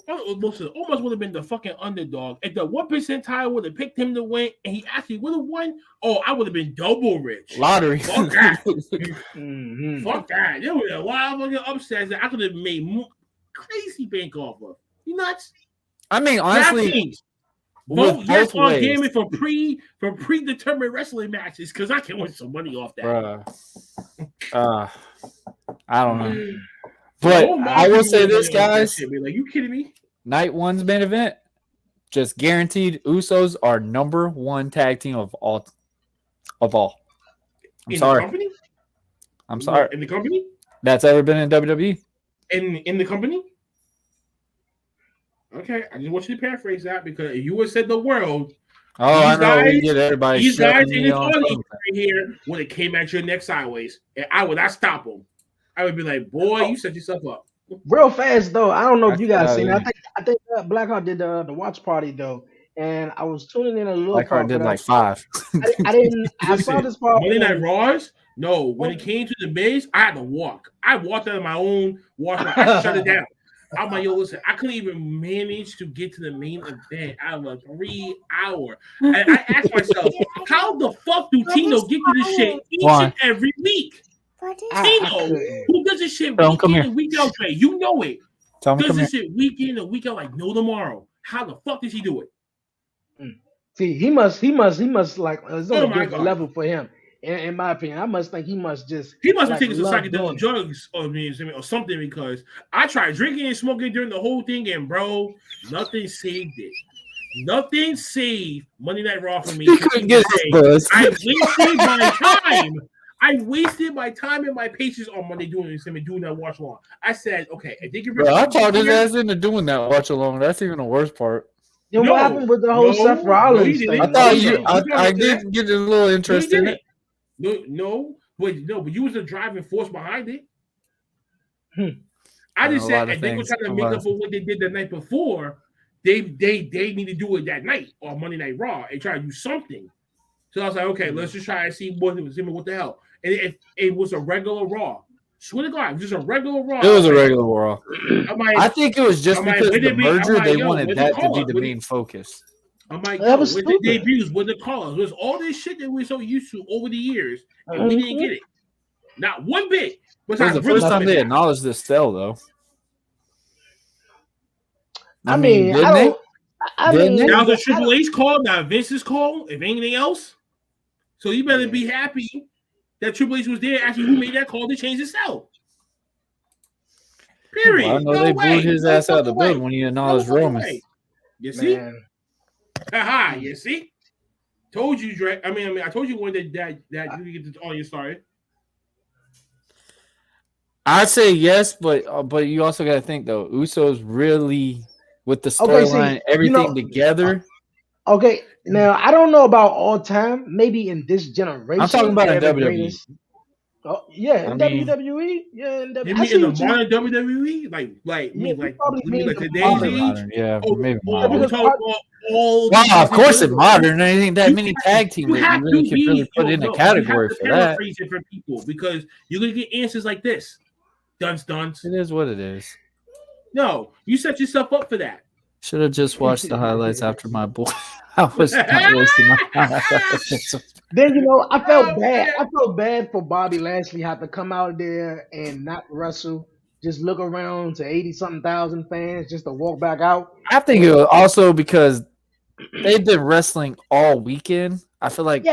almost would have been the fucking underdog. If the 1 percentile would have picked him to win and he actually would have won, I would have been double rich. Lottery. Fuck that. Fuck that. There was a lot of fucking upsets that I could have made crazy bank off of. You nuts? I mean, honestly. Both on gaming for predetermined wrestling matches because I can win some money off that. I don't know, but I will say this, guys. Like, you kidding me? Night 1's main event, just guaranteed. Usos are number 1 tag team of all. I'm sorry. I'm sorry. In the company? That's ever been in WWE. In the company? Okay, I just want you to paraphrase that because if you would have said the world, I know we get everybody. These guys in this on audience right here would have came at your neck sideways, and I would not stop them. I would be like, "Boy, you set yourself up." Real fast though, I don't know if you guys seen it. I think BlackHart did the watch party though, and I was tuning in a little. BlackHart did like 5. I didn't. I saw this part. Monday Night Raws. No, when it came to the Miz, I had to walk. I walked out of my own watch. I shut it down. I'm like, yo, listen, I couldn't even manage to get to the main event out of a 3 hour. And I asked myself, how the fuck do Tino get to this shit each and every week? Tino, who does this shit week in and week out, Trey? You know it. Does this shit week in and week out like no tomorrow. How the fuck does he do it? See, he must like it's on a different level for him. In my opinion, I must think he must be taking some psychedelic drugs or something because I tried drinking and smoking during the whole thing, and bro, nothing saved it. Nothing saved Monday Night Raw for me. I wasted my time. I wasted my time and my patience on Monday doing that watch along. I said, okay, I think you're. I talked his ass into doing that watch along. That's even the worst part. Then what happened with the whole Seth Rollins thing? I thought I did get a little interest in it. No, but you was the driving force behind it. I just said, and they were trying to make up for what they did the night before. They need to do it that night on Monday Night Raw and try to do something. So I was like, okay, let's just try and see what the hell. And it was a regular Raw. Swear to God, it was just a regular Raw. It was a regular Raw. I think it was just because of the merger, they wanted that to be the main focus. I'm like, with the debuts, with the call-ups, with all this shit that we're so used to over the years, and we didn't get it. Not one bit. It was the first time they acknowledged this sell, though. I mean, that was a Triple H call, not Vince's call, if anything else. So you better be happy that Triple H was there. Actually, who made that call to change the sell? Period. Well, I know they booed his ass out of the building when he acknowledged Roman. You see? Haha, you see? Told you, Dre. I mean, I told you one that you get all your started. I'd say yes, but you also got to think though. Usos really with the storyline, everything together. Okay, now I don't know about all time. Maybe in this generation, I'm talking about in WWE. Oh yeah, in WWE. Yeah, in WWE. You mean in the modern WWE? Like today's age? Yeah, maybe modern. Wow, of course it's modern. There ain't that many tag teams that you really can really put in a category for that. For people because you're gonna get answers like this. Dunce. It is what it is. No, you set yourself up for that. Should have just watched the highlights after my boy. I was not wasting my time. Then I felt bad. I felt bad for Bobby Lashley had to come out there and not wrestle. Just look around to 80-something thousand fans just to walk back out. I think it was also because they've been wrestling all weekend. I feel like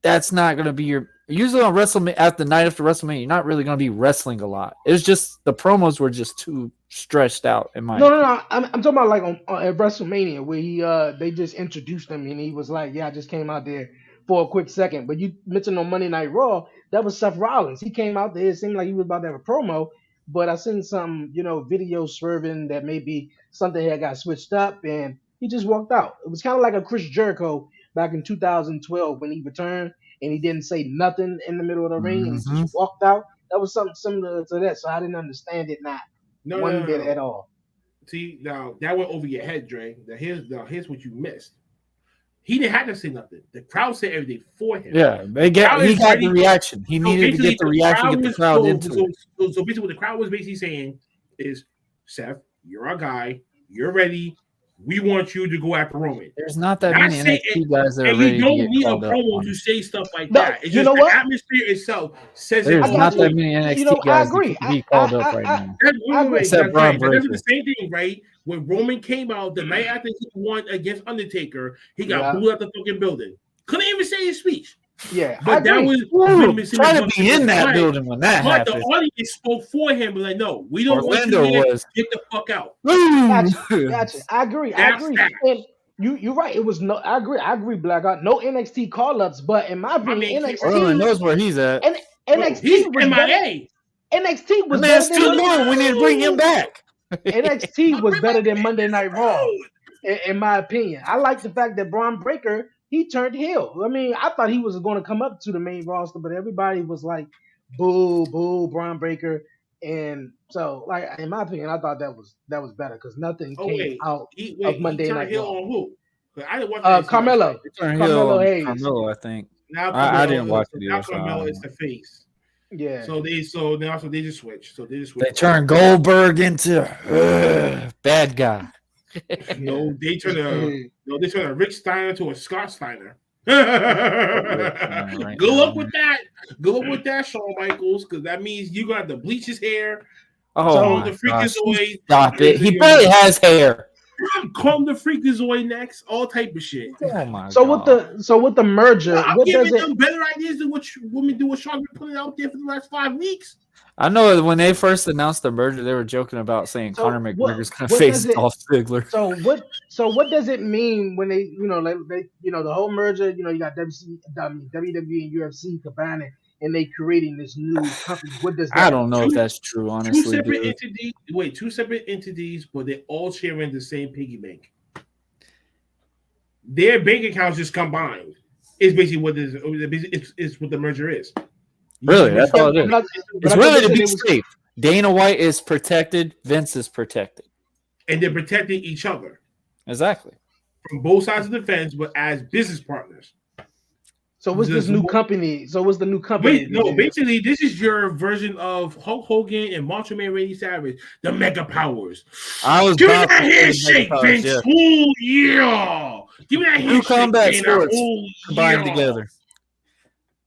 that's not going to be your. Usually on WrestleMania, at the night after WrestleMania, you're not really going to be wrestling a lot. It's just the promos were just too stretched out in my. No. I'm talking about like on at WrestleMania where they just introduced him and he was like, "Yeah, I just came out there for a quick second." But you mentioned on Monday Night Raw, that was Seth Rollins. He came out there. It seemed like he was about to have a promo, but I seen some video swerving that maybe something had got switched up, and he just walked out. It was kind of like a Chris Jericho back in 2012 when he returned. And he didn't say nothing in the middle of the ring, and he just walked out. That was something similar to that, so I didn't understand it one bit at all. See, now that went over your head, Dre. Here's what you missed. He didn't have to say nothing. The crowd said everything for him. Yeah, he got the reaction. He needed to get the reaction, get the crowd into it. So basically, what the crowd was basically saying is, Seth, you're our guy. You're ready. We want you to go after Roman. There's not that many NXT guys that are ready to get called up. And you don't need a promo to say stuff like that. It's just the atmosphere itself says there's not that many NXT guys that can be called up right now. That's the same thing, right? When Roman came out the night after he won against Undertaker, he got booed out the fucking building. Couldn't even say his speech. Yeah, but that was trying to be in that building when that happened. The audience spoke for him, like, no, we don't want you here. Get the fuck out. Gotcha. I agree. And you're right. It was no. I agree, BlackHart. No NXT call-ups, but in my opinion, NXT knows where he's at. And NXT was MIA. NXT was. That's too long. We need to bring him back. NXT was better than Monday Night Raw, in my opinion. I like the fact that Braun Breaker, he turned heel. I mean, I thought he was going to come up to the main roster, but everybody was like, boo, boo, Braun Breaker. And so, like, in my opinion, I thought that was better because nothing came out of Monday Night Raw. On who? I didn't watch Carmelo. Carmelo Hayes. Carmelo, I think. Now I didn't watch it now either. Carmelo is the face. Yeah. So they just switched. They turned Goldberg into bad guy. No, they turned a Rick Steiner to a Scott Steiner. Good luck with that. Good luck with that, Shawn Michaels, because that means you're gonna have to bleach his hair. Oh, the Freakazoid. Stop it! He barely has hair. Comb the Freakazoid next, all type of shit. Oh my so God. with the merger, I'm what giving does them better ideas than what women do. What Sean been putting out there for the last 5 weeks. I know when they first announced the merger, they were joking about saying Conor McGregor's going to face Dolph Ziggler. So what does it mean when they the whole merger? You got WWE and UFC combining, and they creating this new company. What does that I don't know if that's true, honestly. Two separate entities, but they all share in the same piggy bank. Their bank accounts just combined. Is basically what it's what the merger is. Really, that's all it is. It's really to be safe. Dana White is protected. Vince is protected, and they're protecting each other. Exactly from both sides of the fence, but as business partners. So what's this new company? So what's the new company? Wait, no, basically this is your version of Hulk Hogan and Macho Man Randy Savage, the Mega Powers. Give me that handshake, Vince. Yeah. Oh yeah. Give me that handshake. Two combat sports combined together.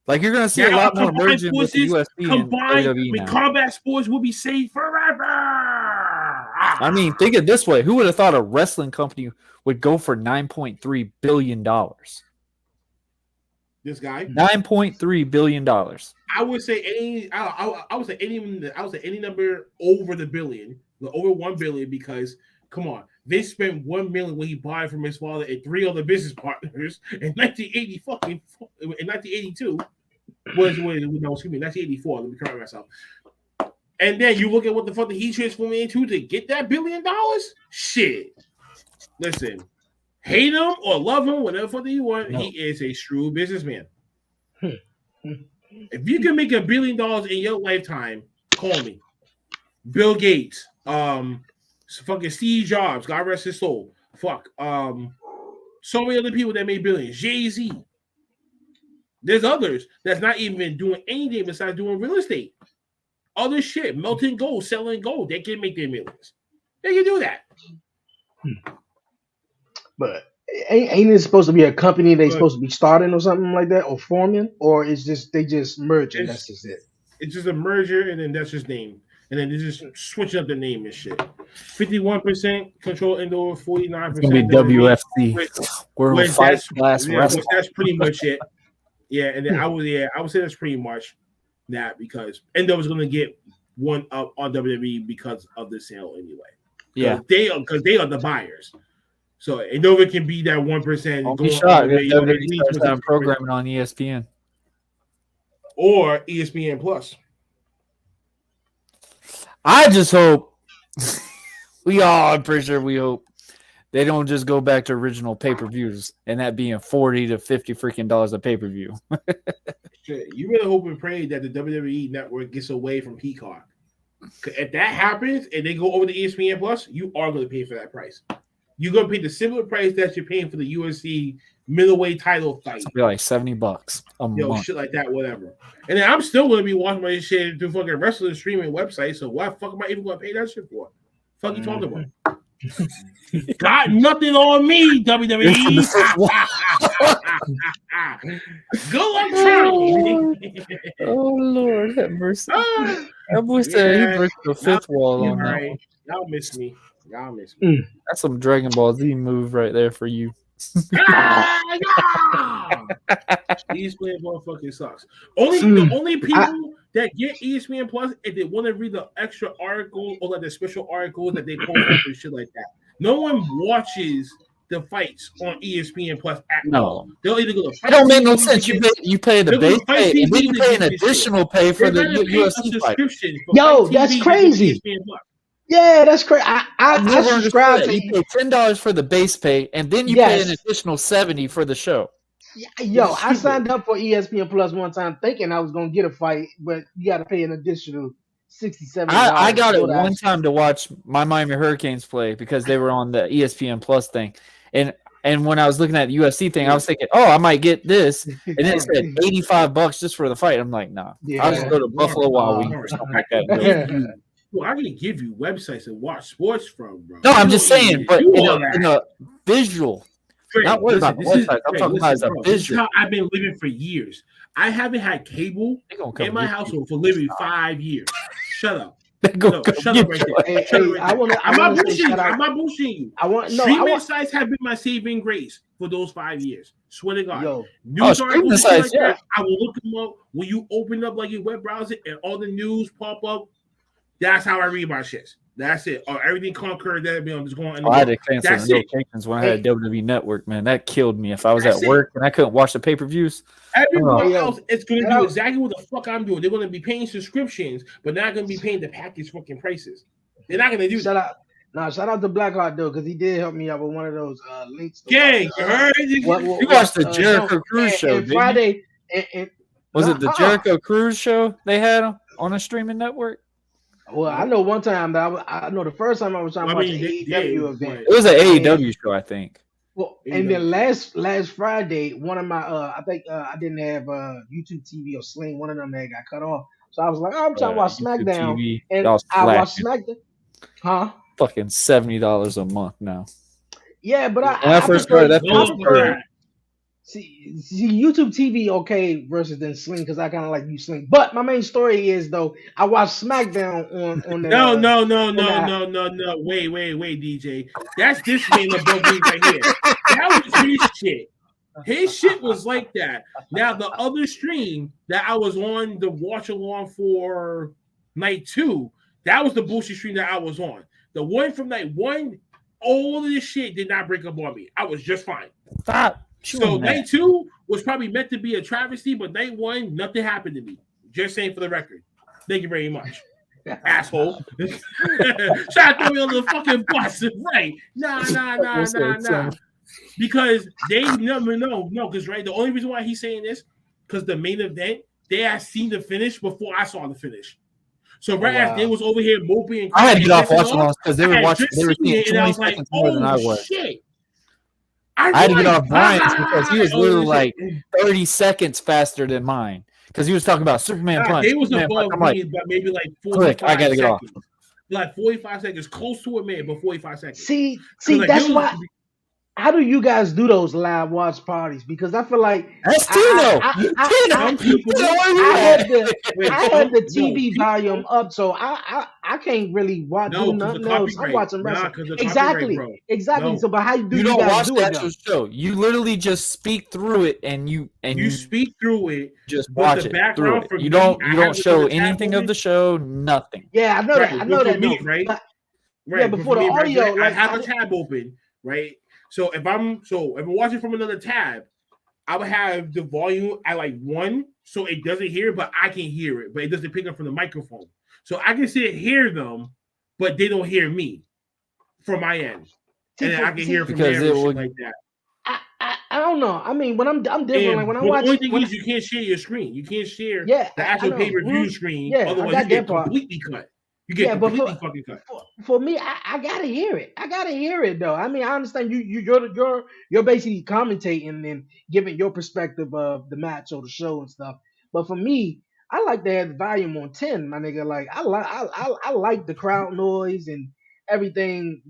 Like you're gonna see a lot more merging with the UFC and WWE now. Combat sports will be saved forever. I mean, think of it this way: who would have thought a wrestling company would go for $9.3 billion? This guy, $9.3 billion. I would say any. I would say any number over the billion, over $1 billion, because come on, they spent $1 million when he bought from his father and 3 other business partners in 1982. Excuse me, 1984. Let me correct myself. And then you look at what the fuck he transformed into to get that $1 billion. Shit. Listen. Hate him or love him, whatever fuck you want, he is a shrewd businessman. If you can make $1 billion in your lifetime, call me. Bill Gates, fucking Steve Jobs, God rest his soul. Fuck, so many other people that made billions. Jay-Z. There's others that's not even doing anything besides doing real estate. Other shit, melting gold, selling gold. They can make their millions. They can do that. But ain't it supposed to be a company they supposed to be starting or something like that, or forming, or it's just they just merging? That's just it. It's just a merger, and then that's just name, and then they just switch up the name and shit. 51% control indoor, 49%. It's gonna be WFC. World Fight Class Wrestling. That's pretty much it. Yeah, and then I would say that's pretty much that, because Endo was gonna get one up on WWE because of the sale anyway. Yeah, because they are the buyers. So Nova can be that 1%. Don't be shocked if WWE starts programming on ESPN or ESPN Plus. I just hope I'm pretty sure we hope they don't just go back to original pay-per-views and that being $40 to $50 freaking dollars a pay-per-view. You really hope and pray that the WWE network gets away from Peacock. If that happens and they go over to ESPN Plus, you are going to pay for that price. You're gonna pay the similar price that you're paying for the UFC middleweight title fight. It'll be like $70 a month. Shit like that, whatever. And then I'm still gonna be watching my shit through fucking wrestling streaming website. So why the fuck am I even gonna pay that shit for? Fuck you talking about? Got nothing on me, WWE. Good luck trying. Oh Lord, have mercy. I wish he broke the fifth wall on that one. Y'all miss me. That's some Dragon Ball Z move right there for you. ESPN motherfucking sucks. The only people that get ESPN Plus if they want to read the extra article or like the special articles that they post and shit like that. No one watches the fights on ESPN Plus at all. They'll either go to it don't make no sense. You pay the base pay, and then you pay an additional pay for the UFC fight. Yo, that's crazy. Yeah, that's crazy. I subscribe to you pay $10 for the base pay, and then you pay an additional $70 for the show. Yo, I signed up for ESPN Plus one time thinking I was gonna get a fight, but you got to pay an additional $60-70. I got it one time to watch my Miami Hurricanes play because they were on the ESPN Plus thing, and when I was looking at the UFC thing, I was thinking, oh, I might get this, and then it said $85 just for the fight. I'm like, nah, I'll just go to Buffalo Wild Wings or something like that. Well, I can give you websites to watch sports from, bro. No, I'm just saying, but in a visual. Not worried about the website. I'm talking about as a visual. This is how I've been living for years. I haven't had cable in my household for literally 5 years. Shut up. No, shut up right there. I'm not bullshitting you. Streaming sites have been my saving grace for those 5 years. Swear to God. News articles like that, I will look them up when you open up like your web browser and all the news pop up. That's how I read my shits. That's it. Or everything concurred that just going. I had to cancel the notifications when I had WWE Network. Man, that killed me. If I was at work and I couldn't watch the pay-per-views, everyone else is going to do exactly what the fuck I'm doing. They're going to be paying subscriptions, but not going to be paying the package fucking prices. They're not going to do that. Shout out to BlackHart though, because he did help me out with one of those links. Gang, you watched the Jericho Cruise show, and Friday. Was it the Jericho Cruise show they had on a streaming network? Well, I know one time that I know the first time I was trying to watch an AEW event. It was an AEW show, I think. Well, and then last Friday, one of my I think I didn't have YouTube TV or Sling. One of them that got cut off, so I was like, I'm trying to watch SmackDown, TV, and I watched SmackDown. Huh? Fucking $70 a month now. Yeah, but I first started that. See, YouTube TV okay versus then Sling because I kind of like you Sling. But my main story is though I watched SmackDown on the No. Wait, DJ. That's this man above me right here. That was his shit. His shit was like that. Now the other stream that I was on the watch along for night 2, that was the bullshit stream that I was on. The one from night 1, all of this shit did not break up on me. I was just fine. Stop. So night 2 was probably meant to be a travesty, but night 1, nothing happened to me. Just saying for the record. Thank you very much. Asshole. Try to throw me on the fucking bus. Right. Nah. Because they never know. No, because right, the only reason why he's saying this, because the main event, they had seen the finish before I saw the finish. So as they was over here moping and I had to get off watching those because they were watching, they were seeing 20 seconds more than I was. Shit. I had to get off Brian's because he was literally like 30 seconds faster than mine because he was talking about Superman punch. They was above me, but maybe like 45 I got to get off. Like 45 seconds, close to a minute, but 45 seconds. See, that's why. How do you guys do those live watch parties? Because I feel like that's Tino. I had the TV volume up, so I can't really watch nothing else. I'm watching wrestling. Exactly. No. So, but how do you don't guys watch do that it? Show. You literally just speak through it, and you speak through it. Just watch it through it. You don't show anything of the show. Nothing. Yeah, I know that. I know that. Right. Yeah, before the audio, I have a tab open, right. So if I'm watching from another tab, I would have the volume at like 1, so it doesn't hear, but I can hear it, but it doesn't pick up from the microphone. So I can sit hear them, but they don't hear me from my end, and then I can hear from there and shit like that. I don't know. I mean, when I'm different. Like when I watch, the only thing is you can't share your screen. You can't share the actual pay-per-view screen. Yeah, otherwise you get completely cut. You get completely fucking cut. For me, I gotta hear it. I gotta hear it though. I mean, I understand you're basically commentating and giving your perspective of the match or the show and stuff. But for me, I like to have the volume on 10, my nigga. Like I like the crowd noise and everything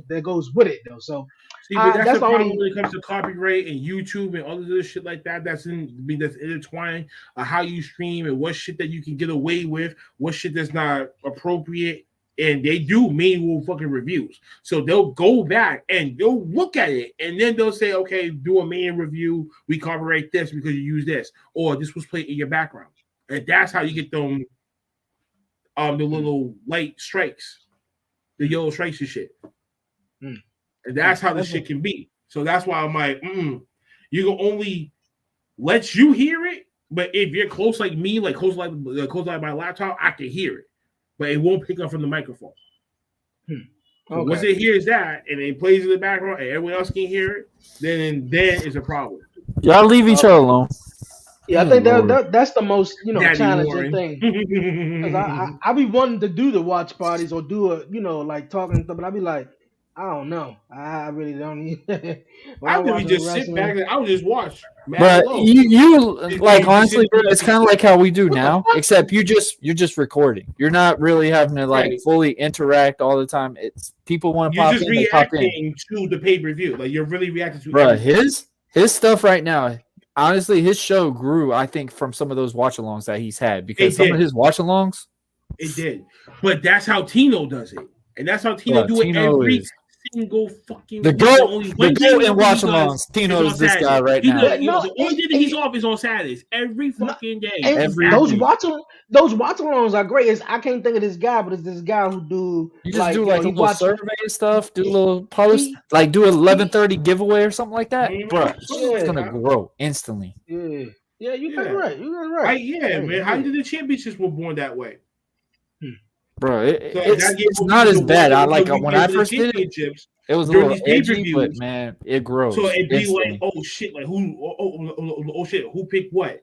that goes with it though. So see, but that's the problem when it comes to copyright and YouTube and all of this shit like that. That's intertwined. How you stream and what shit that you can get away with, what shit that's not appropriate. And they do manual fucking reviews. So they'll go back and they'll look at it and then they'll say, okay, do a main review. We copyright this because you use this, or this was played in your background. And that's how you get them the little light strikes, the yellow strikes and shit. And that's how this shit can be. So that's why I'm like, you can only let you hear it, but if you're close like me, like close like my laptop, I can hear it, but it won't pick up from the microphone. Okay. Once it hears that and it plays in the background and everyone else can hear it, then it's a problem. Y'all leave each other alone. Yeah, I think that's the most Daddy challenging Warren. thing. Because I be wanting to do the watch parties or do a like talking and stuff, but I be like, I don't know. I really don't need. I really just sit back and I would just watch. But you like honestly, it's kind of like how we do now, except you're just recording. You're not really having to like fully interact all the time. It's people want to pop in. You're just reacting to the pay-per-view. Like you're really reacting to. Bro, his stuff right now. Honestly, his show grew, I think, from some of those watch-alongs that he's had because some of his watch-alongs. It did, but that's how Tino does it, and that's how Tino do it every single fucking. The goat in watch-alongs. Tino is this guy right now. The only day that he's off is on Saturdays, every fucking day. Those watch-alongs are great. I can't think of this guy, but it's this guy who do. You just do like a little survey stuff, do a little post, like do an 11:30 giveaway or something like that, bro. It's gonna grow instantly. Yeah, you got it right. You got it right. Man. How did the championships were born that way? Bro, it's not as bad. When I first did it, it was a little edgy, but man, it grows. So it'd be like, oh shit, like oh shit, who picked what?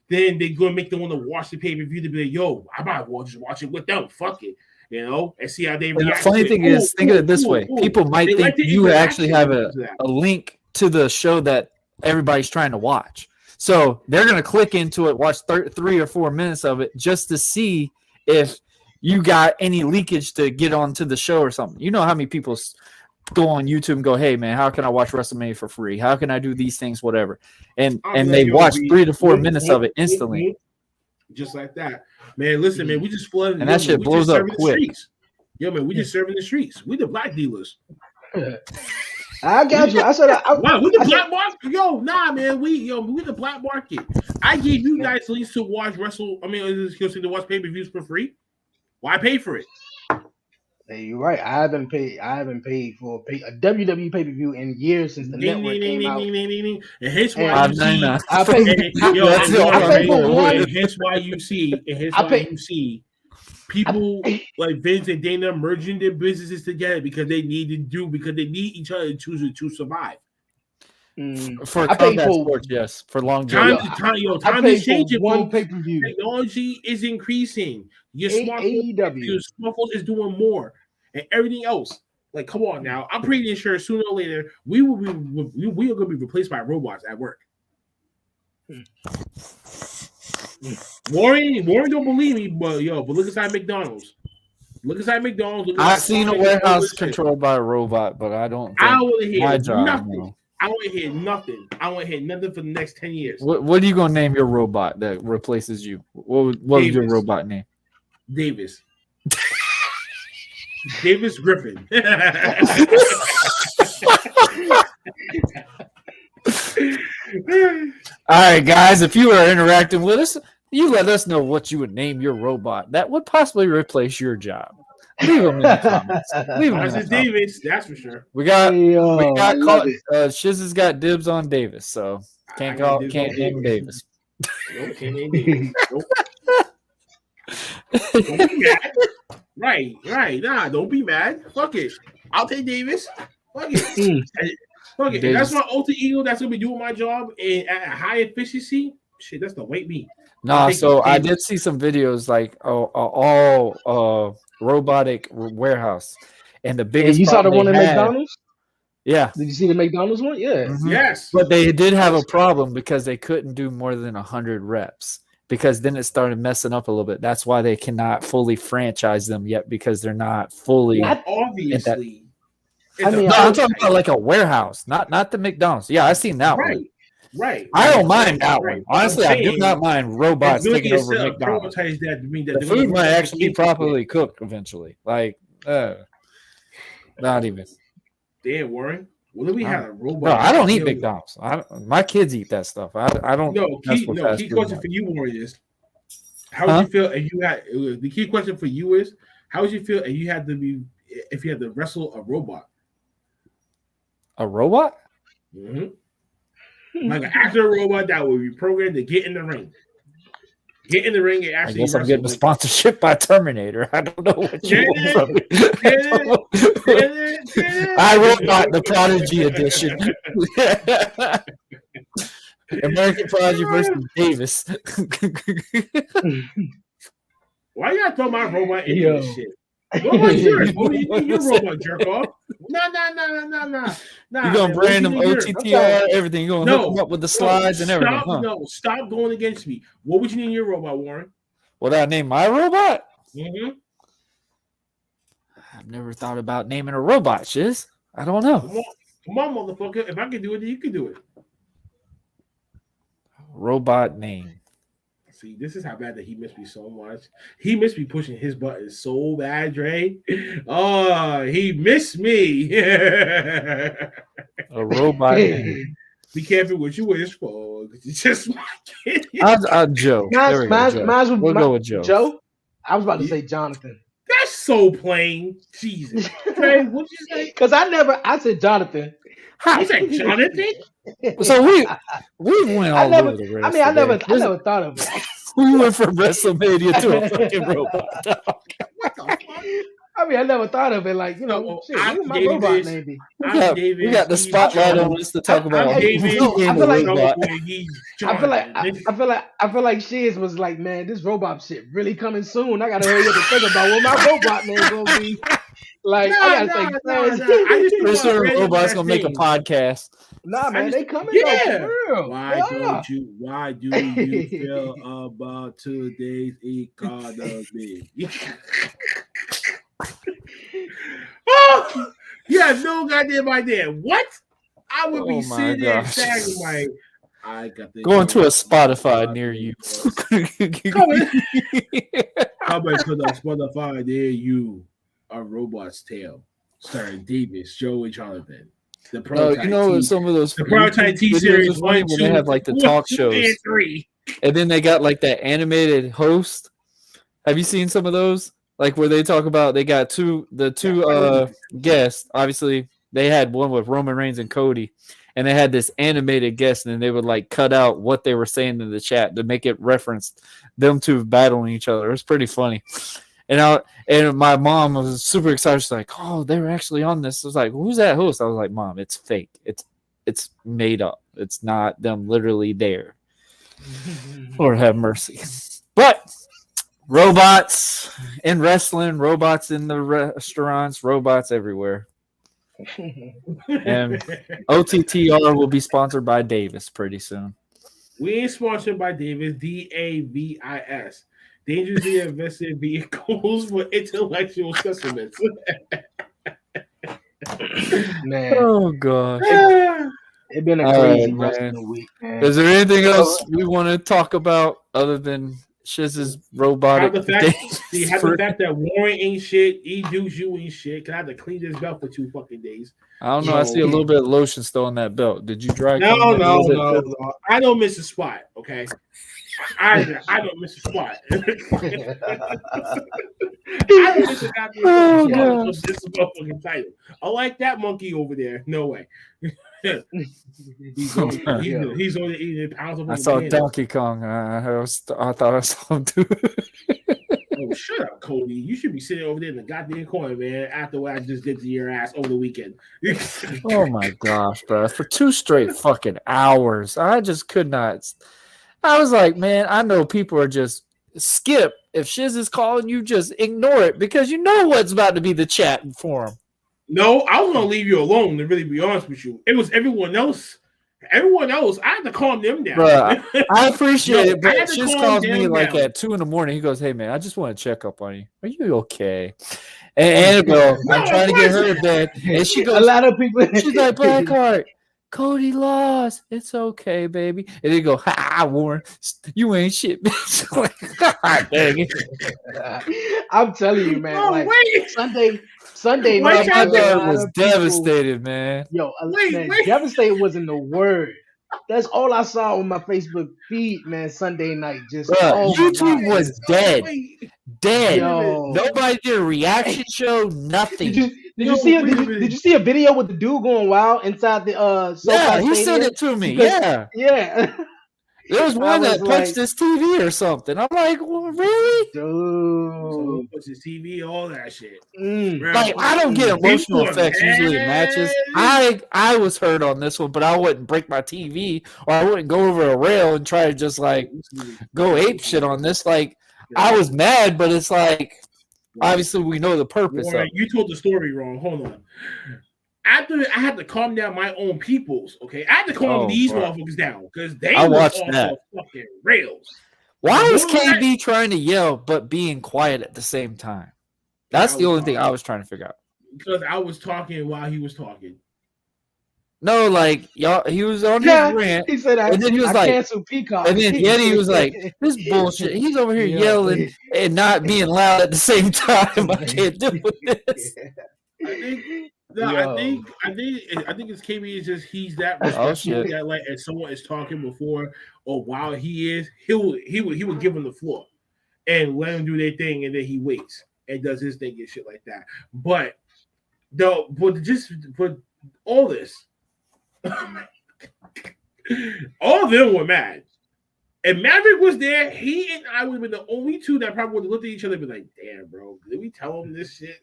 Then they're gonna make them want to watch the pay-per-view to be like, yo, I might well just watch it with them. Fuck it. And see how they react. The funny thing is, think of it this way. People might think you actually have a link to the show that everybody's trying to watch. So they're going to click into it, watch 3 or 4 minutes of it just to see if you got any leakage to get onto the show or something. You know how many people go on YouTube and go, hey, man, how can I watch WrestleMania for free? How can I do these things, whatever? And they watch 3 to 4 minutes of it instantly. Just like that. Man, listen, man, we just flooded. And that shit blows up quick. Yo, man, we just serving the streets. We the black dealers. I got you. I said, wow, we the black market. Yo, nah, man, we the black market. I gave you guys links to watch to watch pay-per-views for free. Why pay for it? Hey, you're right. I haven't paid for a WWE pay-per-view in years since the network came out. And hence why you see people like Vince and Dana merging their businesses together because they need each other to survive. For combat sports, yes. For longevity. Time is changing. One pay-per-view. Technology is increasing. Your smartphone is doing more, and everything else. Like, come on now. I'm pretty sure sooner or later we are going to be replaced by robots at work. Warren don't believe me, but look inside McDonald's. I've seen a warehouse controlled by a robot, but I don't. I want to hear nothing. I want to hear nothing. I want to hear nothing for the next 10 years. What are you going to name your robot that replaces you? What was your robot name? Davis. Davis Griffin. All right, guys, if you are interacting with us, you let us know what you would name your robot that would possibly replace your job. Leave them in the comments. That's Davis, that's for sure. We got Shizz has got dibs on Davis, so can't name Davis. Nope, can't name Davis. Nope. Don't be mad. Right. Nah, don't be mad. Fuck it. I'll take Davis. Fuck it. Fuck it. That's my alter ego that's gonna be doing my job at high efficiency. Shit, that's the white meat. Nah, so I did see some videos like all robotic warehouse, and the biggest. You saw the one in McDonald's? Yeah. Did you see the McDonald's one? Yeah. Mm-hmm. Yes. But they did have a problem because they couldn't do more than 100 reps. Because then it started messing up a little bit. That's why they cannot fully franchise them yet because they're not fully. Not obviously. I'm talking about like a warehouse, not the McDonald's. Yeah, I've seen that one. Right. I don't mind that one. Honestly, I do not mind robots taking over McDonald's. The food might actually be properly cooked eventually. Like, not even. Damn, Warren. What do we have? A robot? No, I don't eat McDonald's. My kids eat that stuff. I don't. Key question for you, Warren, is how would you feel if you had the key question for you is how would you feel if you had to wrestle a robot? A robot? Mm-hmm. Like an actual robot that would be programmed to get in the ring. Get in the ring and I actually. guess I'm getting a sponsorship by Terminator. I don't know what you want from me. I Robot, the Prodigy edition. American Prodigy versus Davis. Why you gotta throw my robot into this shit? What was yours? What do you think your robot jerk off? Nah. You're gonna brand them OTTR, everything. You're gonna hook them up with the slides and everything. Stop going against me. What would you name your robot, Warren? What did I name my robot? Mm-hmm. I've never thought about naming a robot, Shizz. I don't know. Come on, motherfucker. If I can do it, then you can do it. Robot name. See, this is how bad that he missed me so much. He missed me pushing his button so bad, Dre. Oh, he missed me. A robot name. Be careful what you wish for. It's just my kid. I'll Joe. We'll go with Joe. Joe? I was about to say Jonathan. That's so plain. Jesus. Dre, what'd you say? Because I said Jonathan. You said Jonathan? So we went all over the race. I never thought of it. We went from Wrestlemania to a fucking robot. What the fuck? I never thought of it. Like, you know, what my robot name be? We got the spotlight on us to talk about. I feel like Shizz was like, man, this robot shit really coming soon. I gotta hurry up and think about what my robot name gonna be. Like, I gotta think. Pretty soon, robots gonna make a podcast. Nah, man, they coming. Yeah. Real. Why do you feel about today's economy? Oh, yeah, no goddamn idea. What? I would be sitting there saying like, I got the going to a Spotify near you. Coming to the Spotify near you. A Robot's Tale, starring Davis, Joe, and Jonathan. The prototype some of those the prototype T series when they have like the talk shows, and then they got like that animated host. Have you seen some of those? Like where they talk about they got two guests. Obviously, they had one with Roman Reigns and Cody, and they had this animated guest, and then they would like cut out what they were saying in the chat to make it reference them two battling each other. It was pretty funny. And my mom was super excited. She's like, "Oh, they were actually on this." I was like, "Who's that host?" I was like, "Mom, it's fake. It's made up. It's not them literally there." Lord have mercy. But robots in wrestling, robots in the restaurants, robots everywhere. And OTTR will be sponsored by Davis pretty soon. We ain't sponsored by Davis. DAVIS. Dangerously invested vehicles for intellectual specimens. Man. Oh god. It's been a crazy wrestling week, man. Is there anything else we want to talk about other than Shizz's robotic? The fact that Warren ain't shit, you ain't shit. Cause I had to clean this belt for 2 fucking days. I don't know. I see a little bit of lotion still on that belt. Did you dry? No. I don't miss a spot. Okay. I don't miss a spot. I don't miss a goddamn spot. This motherfucking title. I like that monkey over there. No way. he's only eating pounds of. I saw Donkey Kong. I thought I saw him too. Oh, shut up, Cody. You should be sitting over there in the goddamn corner, man, after what I just did to your ass over the weekend. Oh my gosh, bro. For 2 straight fucking hours. I just could not. I was like, man, I know people are just skip. If Shizz is calling you, just ignore it because you know what's about to be the chat for him. No, I was gonna leave you alone. To really be honest with you, it was everyone else. Everyone else, I had to calm them down. Bro, I appreciate it, but Shizz calls me like at 2 a.m. He goes, "Hey man, I just want to check up on you. Are you okay?" And Annabelle, I'm trying to get her to bed, and she goes, "A lot of people." She's like, "BlackHart, Cody lost. It's okay, baby." And they go, "Ha, Warren, you ain't shit, bitch." God dang it. I'm telling you, man. Like Sunday my night, dad was devastated, man. Yo, man, devastated wasn't the word. That's all I saw on my Facebook feed, man. Sunday night, just YouTube was dead. Dead. Yo. Nobody did a reaction show. Nothing. Did you see a video with the dude going wild inside the yeah, he sent it to me. Yeah. There was one that punched his TV or something. I'm like, well, really? Dude. So punched his TV, all that shit. Like, I don't get emotional effects usually in matches. I was hurt on this one, but I wouldn't break my TV or I wouldn't go over a rail and try to just like go ape shit on this. Like, I was mad, but it's like, obviously we know the purpose of it. You told the story wrong. Hold on. After I had to calm down my own peoples, okay? I had to calm these motherfuckers down because they were off the fucking rails. Why was KB trying to yell but being quiet at the same time? That's the only thing I was trying to figure out. Because I was talking while he was talking. No, like y'all, he was on his rant. He said, and then he was like, canceled Peacock. And then Yetti was like, "This bullshit." He's over here yelling and not being loud at the same time. I can't do this. I think it's KB is just he's that respectful that like if someone is talking before or while he is, he would give him the floor and let him do their thing, and then he waits and does his thing and shit like that. But all this. All of them were mad. If Maverick was there, he and I would have been the only two that probably would have looked at each other and been like, damn, bro, did we tell them this shit?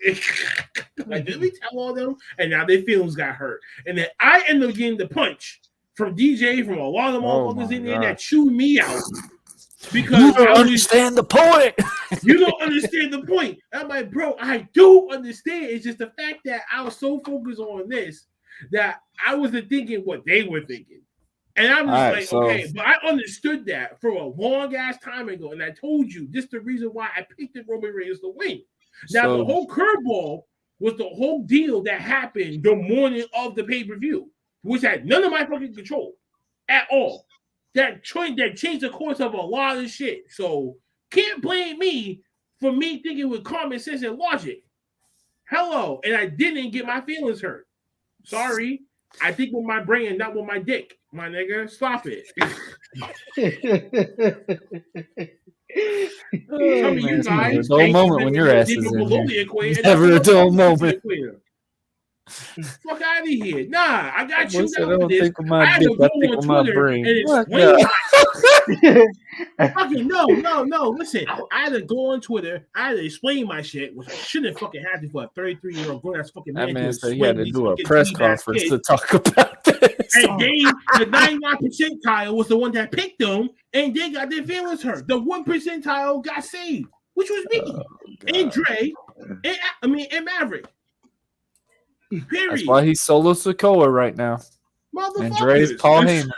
Like, did we tell all them? And now their feelings got hurt. And then I ended up getting the punch from DJ, from a lot of motherfuckers in there that chewed me out. Because you don't understand the point. You don't understand the point. I'm like, bro, I do understand. It's just the fact that I was so focused on this that I wasn't thinking what they were thinking. And I was okay, but I understood that for a long ass time ago. And I told you this is the reason why I picked the Roman Reigns to win. Now, the whole curveball was the whole deal that happened the morning of the pay-per-view, which had none of my fucking control at all. That changed the course of a lot of shit. So can't blame me for me thinking with common sense and logic. Hello. And I didn't get my feelings hurt. Sorry. I think with my brain, not with my dick, my nigga. Stop it. You guys, a dull moment when your ass is in here. Never a dull moment. Fuck out of here. Nah, I got you. I don't think of my dick, I think of my brain. Fucking no. Listen, I had to go on Twitter. I had to explain my shit, which I shouldn't fucking have to for a 33-year-old grown ass fucking man. That man said he had to do a press conference to talk about this. And the 99 percentile was the one that picked them, and they got their feelings hurt. The 1 percentile got saved, which was me, and Dre, and Maverick. Period. That's why he's Solo Sikoa right now. And Dre's Paul Heyman.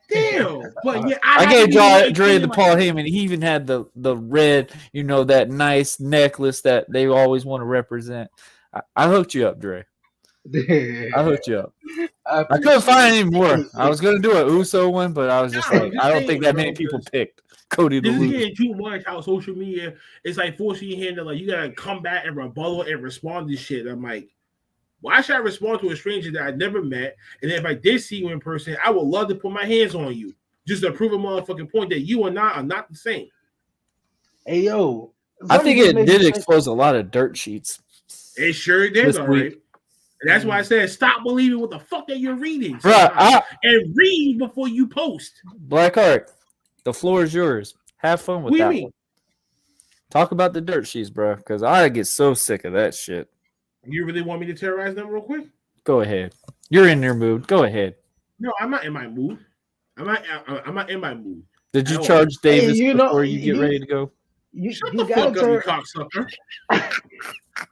Damn. But yeah, I gave Dre the Paul Heyman. He even had the red, that nice necklace that they always want to represent. I hooked you up, Dre. I hooked you up. I couldn't find any more. I was going to do an Uso one, but I was just like, I don't think that many people picked Cody to lose. This is getting too much how social media is like forcing you to you got to come back and rebuttal and respond to shit. I'm like, why should I respond to a stranger that I never met? And if I did see you in person, I would love to put my hands on you just to prove a motherfucking point that you and I are not the same. Hey, yo. I think it did expose a lot of dirt sheets. It sure did, all right. And that's why I said stop believing what the fuck that you're reading. Right, and read before you post. Blackheart, the floor is yours. Have fun with that one. Talk about the dirt sheets, bro, because I get so sick of that shit. You really want me to terrorize them real quick? Go ahead. You're in your mood. Go ahead. No, I'm not in my mood. I'm not in my mood. Did you charge Davis before you get ready to go? Shut the fuck up, you cocksucker.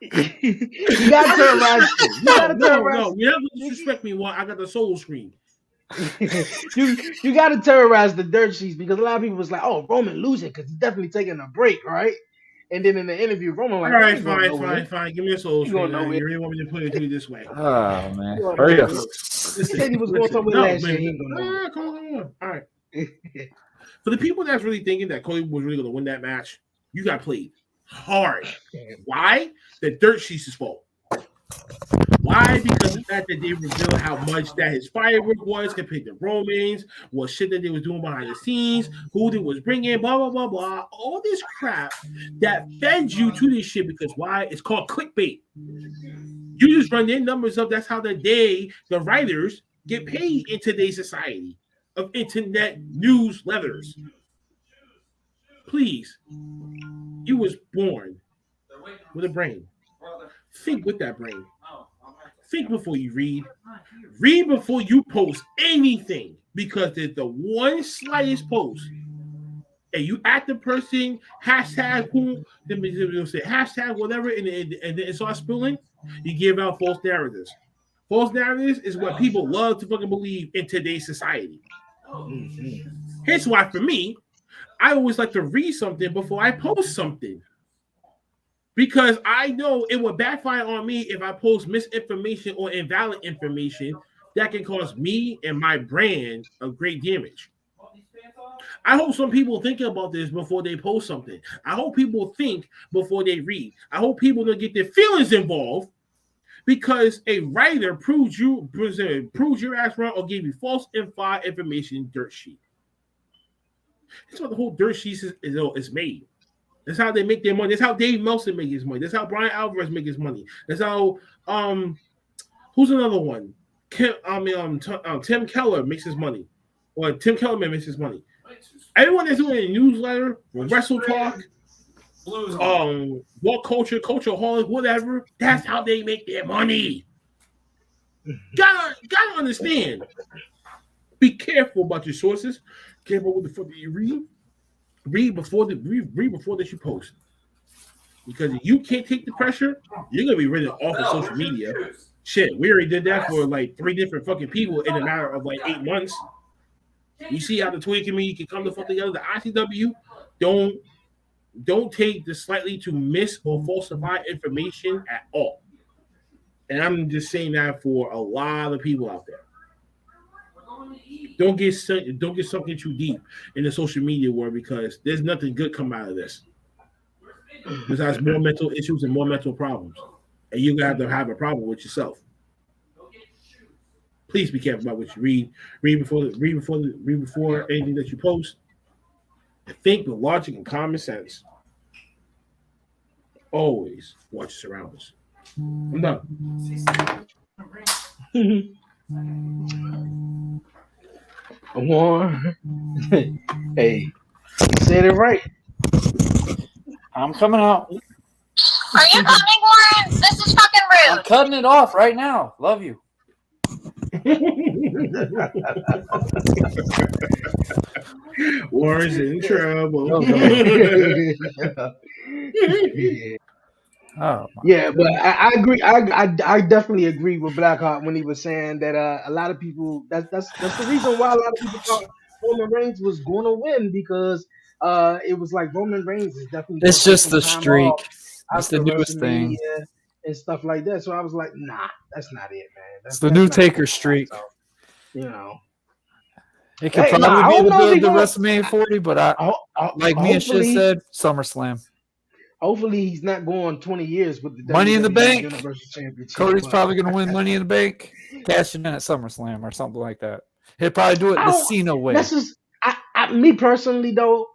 You gotta terrorize. No. You have to disrespect me while I got the solo screen. you gotta terrorize the dirt sheets because a lot of people was like, "Oh, Roman losing because he's definitely taking a break, right?" And then in the interview, Roman like, all right, fine. Give me a solo screen. You really want me to put it to you this way? Oh man, hurry up! He said he was going somewhere last year. He ain't gonna come on. All right. For the people that's really thinking that Cody was really going to win that match, you got played hard. Why? The dirt sheets' fault. Why? Because the fact that they revealed how much that his firework was compared to Roman's, what shit that they was doing behind the scenes, who they was bringing, blah, blah, blah, blah. All this crap that fed you to this shit because why? It's called clickbait. You just run their numbers up. That's how the writers get paid in today's society. of internet newsletters. Please, you was born with a brain. Think with that brain. Think before you read. Read before you post anything, because there's the one slightest post, and you at the person hashtag who say hashtag whatever, and it starts spilling. You give out false narratives. False narratives is what people love to fucking believe in today's society. Here's why, for me, I always like to read something before I post something, because I know it will backfire on me if I post misinformation or invalid information that can cause me and my brand a great damage. I hope some people think about this before they post something. I hope people think before they read. I hope people don't get their feelings involved because a writer proves your ass wrong or gave you false information dirt sheet. That's what the whole dirt sheet is made. That's how they make their money. That's how Dave Meltzer makes his money. That's how Brian Alvarez makes his money. That's how who's another one? Tim Keller makes his money, or Tim Kellerman makes his money. Everyone that's doing a newsletter, Wrestle Talk, What Culture, Cultureholic, whatever, that's how they make their money. Gotta understand. Be careful about your sources. Careful with the fuck that you read. Read before that you post. Because if you can't take the pressure, you're gonna be written off of social media. Shit, we already did that for like 3 different fucking people in a matter of like 8 months. You see how the Twitter community can come to fuck together. The ICW don't take the slightly to miss or falsify information at all. And I'm just saying that for a lot of people out there. Don't get something too deep in the social media world, because there's nothing good come out of this. Besides more mental issues and more mental problems. And you're gonna have to have a problem with yourself. Please be careful about what you read. Read before anything that you post. And think with logic and common sense. Always watch your surroundings. I'm done. Hey, you said it right. I'm coming out. Are you coming, Warren? This is fucking rude. I'm cutting it off right now. Love you. Warren's in trouble. Yeah, but I agree. I definitely agree with Blackheart when he was saying that a lot of people that's the reason why a lot of people thought Roman Reigns was going to win, because it was like Roman Reigns is definitely. It's just the streak. That's the newest thing and stuff like that. So I was like, nah, that's not it, man. It's the new Taker streak. So, you know, it could probably be the WrestleMania 40, but like me and Shizz said, SummerSlam. Hopefully, he's not going 20 years with the Money in the Bank. Universal Championship. Cody's probably going to win Money in the Bank, cashing in at SummerSlam or something like that. He'll probably do it the Cena way. That's just me personally, though.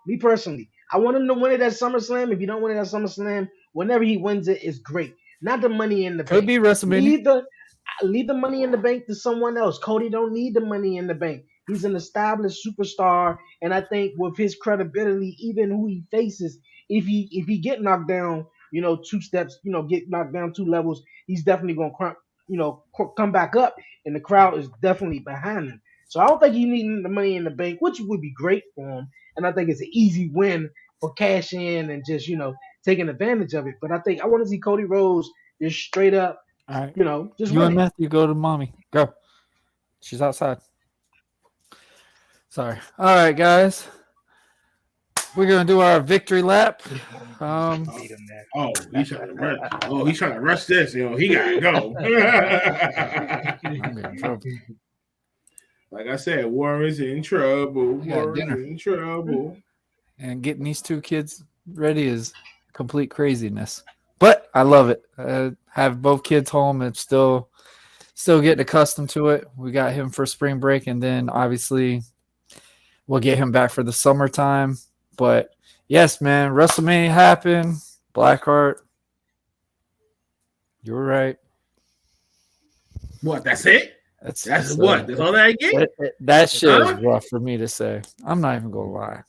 I want him to win it at SummerSlam. If you don't win it at SummerSlam, whenever he wins it, it's great. Not the Money in the Bank. Could be WrestleMania. Leave the Money in the Bank to someone else. Cody don't need the Money in the Bank. He's an established superstar, and I think with his credibility, even who he faces, if he get knocked down, 2 steps, get knocked down 2 levels, he's definitely gonna come back up, and the crowd is definitely behind him. So I don't think he needs the Money in the Bank, which would be great for him, and I think it's an easy win for cash in and just taking advantage of it. But I want to see Cody Rhodes just straight up. All right. Just you and Matthew go to mommy. Go. She's outside. Sorry. All right, guys. We're gonna do our victory lap. He's trying to rush. He's trying to rush this. He gotta go. Like I said, Warren's in trouble. Warren's in trouble. And getting these 2 kids ready is complete craziness. But I love it. Have both kids home and still getting accustomed to it. We got him for spring break, and then obviously we'll get him back for the summertime. But yes, man, WrestleMania happened. Blackheart, you were right. What? That's it? That's what. That's all that I get. That shit is rough for me to say. I'm not even gonna lie.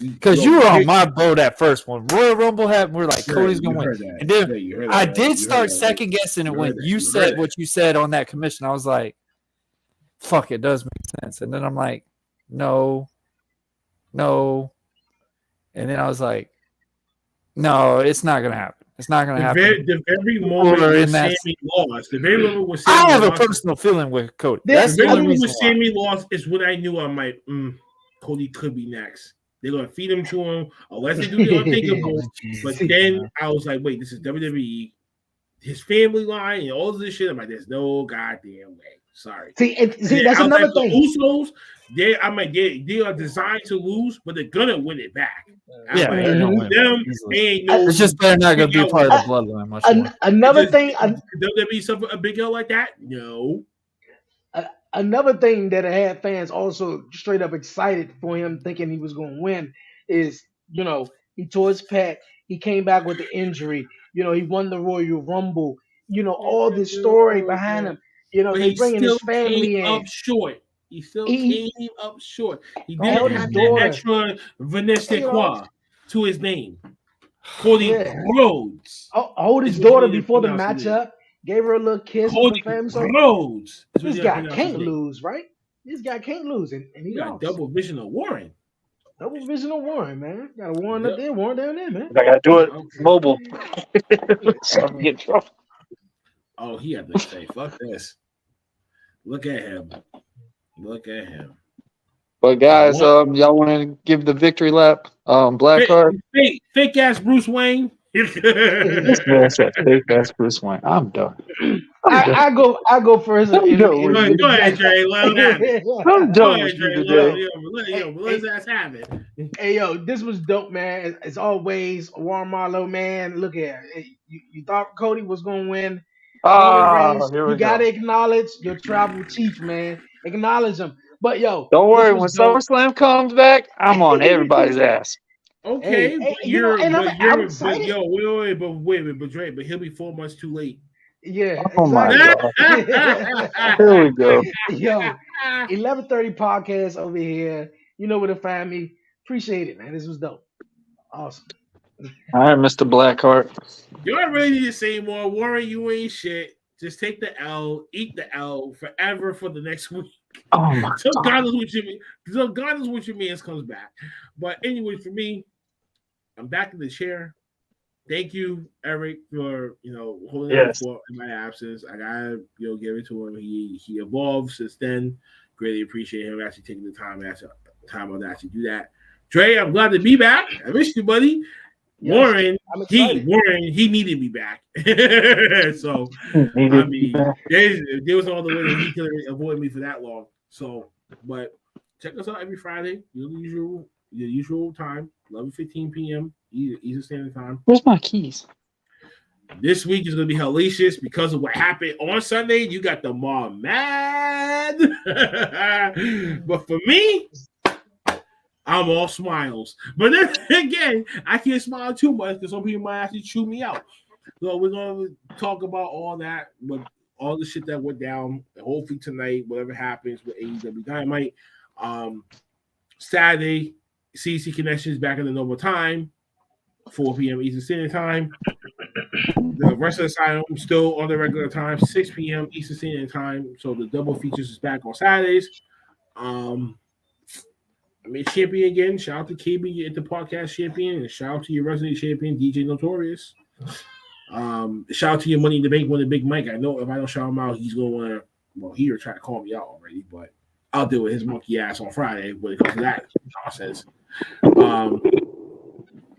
Because you were on my boat at first when Royal Rumble happened. We're like, Cody's gonna win, and then I did start second guessing it when you said what you said on that commission. I was like, "Fuck, it does make sense." And then I'm like, "No," and then I was like, "No, it's not gonna happen. It's not gonna happen." The very moment when Sammy lost, I have a personal feeling with Cody. That's the very moment when Sammy lost is when I knew I'm like, Cody could be next. They're gonna feed him to him unless they do the unthinkable. But then I was like, wait, this is WWE, his family line, and all of this shit. I'm like, there's no goddamn way. Sorry. See, that's another thing. The Usos, they are designed to lose, but they're gonna win it back. It's just they're not gonna be part of the bloodline much more. Another thing, WWE suffer a big L like that? No. Another thing that had fans also straight up excited for him, thinking he was going to win, is he tore his pec. He came back with the injury. He won the Royal Rumble. All this story behind him. They bringing his family in. Up short. He still came up short. He didn't have that extra Vanessa Qua to his name. Cody Rhodes. Hold his daughter before the matchup. Gave her a little kiss. Cody Rhodes. This guy can't lose, right? This guy can't lose, and he got double vision of Warren. Double vision of Warren, man. Got a Warren up there, Warren down there, man. I gotta do it mobile. So I'm getting trouble. Oh, he had to say, "Fuck this." Look at him. But guys, y'all want to give the victory lap? Blackheart. Fake ass Bruce Wayne. This man said fake ass Bruce Wayne. I'm done. I go first. Go ahead, Dre. Let him have it. I'm done. Let his ass have it. Hey, yo, this was dope, man. As always, Warren Marlowe, man. Look here. You thought Cody was going to win. You got to acknowledge your tribal chief, man. Acknowledge him. But, yo. Don't worry. When SummerSlam comes back, I'm on everybody's ass. Okay, but he'll be 4 months too late. Yeah. Oh my God. Here we go. Yo, 11:30 podcast over here. You know where to find me. Appreciate it, man. This was dope. Awesome. All right, Mr. Blackheart. You aren't ready to say more. Warren, you ain't shit. Just take the L, eat the L forever for the next week. Oh my God. God knows what you mean comes back. But anyway, for me, I'm back in the chair. Thank you, Eric, for holding it for in my absence. I gotta give it to him. He evolved since then. Greatly appreciate him actually taking the time out to actually do that. Dre, I'm glad to be back. I missed you, buddy. Yes, Warren, he needed me back. So I mean, there was all the way that he could avoid me for that long. So, but check us out every Friday, the usual time, 11:15 p.m. Eastern Standard Time. Where's my keys? This week is going to be hellacious because of what happened on Sunday. You got the mom mad, but for me, I'm all smiles. But then again, I can't smile too much because some people might actually chew me out. So we're going to talk about all that, but all the shit that went down. Hopefully tonight, whatever happens with AEW Dynamite. Saturday, CC Connections back in the normal time, 4 p.m. Eastern Standard Time. The Wrestling Asylum still on the regular time, 6 p.m. Eastern Standard Time. So the double features is back on Saturdays. Champion again. Shout out to KB at the podcast champion, and shout out to your resident champion, DJ Notorious. Shout out to your Money in the Bank winner, Big Mike. I know if I don't shout him out, he's going to want to. Well, he try to call me out already, but I'll deal with his monkey ass on Friday when it comes to that process.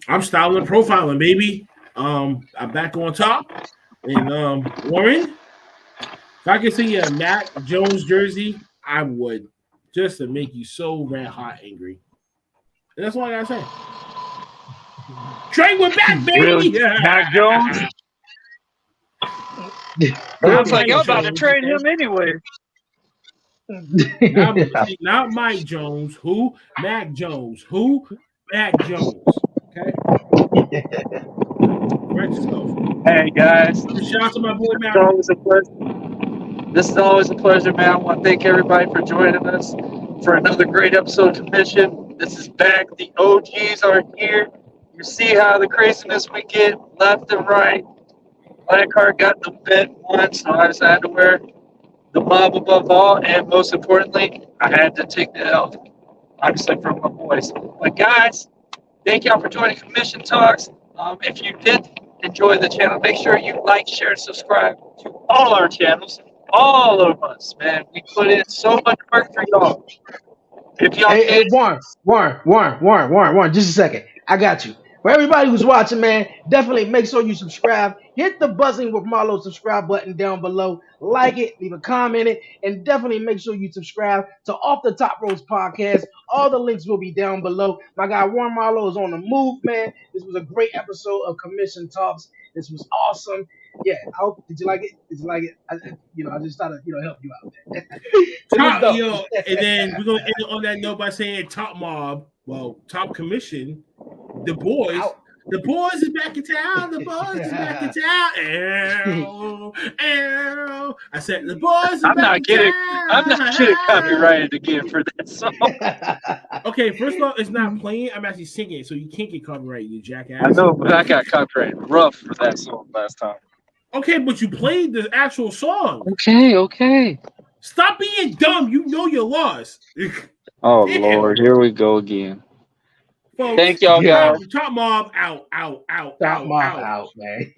I'm styling and profiling, baby. I'm back on top. And Warren, if I could see a Mac Jones jersey, I would, just to make you so red hot angry. And that's all I gotta say. Trey, we're back, baby. Really? Mac Jones. I was like, I'm about to trade him anyway. Not Mike Jones. Who? Mac Jones. Who? Mac Jones. Okay. Correct yourself. Hey guys. Shout out to my boy Mac. It's always a pleasure. This is always a pleasure, man. I want to thank everybody for joining us for another great episode of Commission. This is back. The OGs are here. You see how the craziness we get left and right. BlackHart got the bet once, so I just had to wear the mob above all, and most importantly, I had to take the L, obviously, from my boys. But guys, thank y'all for joining Commission Talks. If you did enjoy the channel, make sure you like, share, and subscribe to all our channels. All of us, man. We put in so much work for y'all. If y'all Hey, Warren, just a second. I got you. For everybody who's watching, man, definitely make sure you subscribe. Hit the buzzing with Marlo subscribe button down below. Like it, leave a comment in it, and definitely make sure you subscribe to Off the Top Ropes podcast. All the links will be down below. My guy Warren Marlo is on the move, man. This was a great episode of Commission Talks. This was awesome. Yeah, I hope. Did you like it? Did you like it? I just thought to help you out. And then we're gonna end it on that note by saying Top Mob, Top Commission, the boys. Ow. The boys is back in town. The boys is back in town. Ow, ow. I said the boys are back in town. I'm not getting copyrighted again for that song. Okay, first of all, it's not playing. I'm actually singing, so you can't get copyrighted, you jackass. I know, but I got copyrighted rough for that song last time. Okay, but you played the actual song. Okay. Stop being dumb. You know you lost. Oh, Lord. Here we go again. Folks, thank y'all, guys. Top Mob out. Top Mob out, man.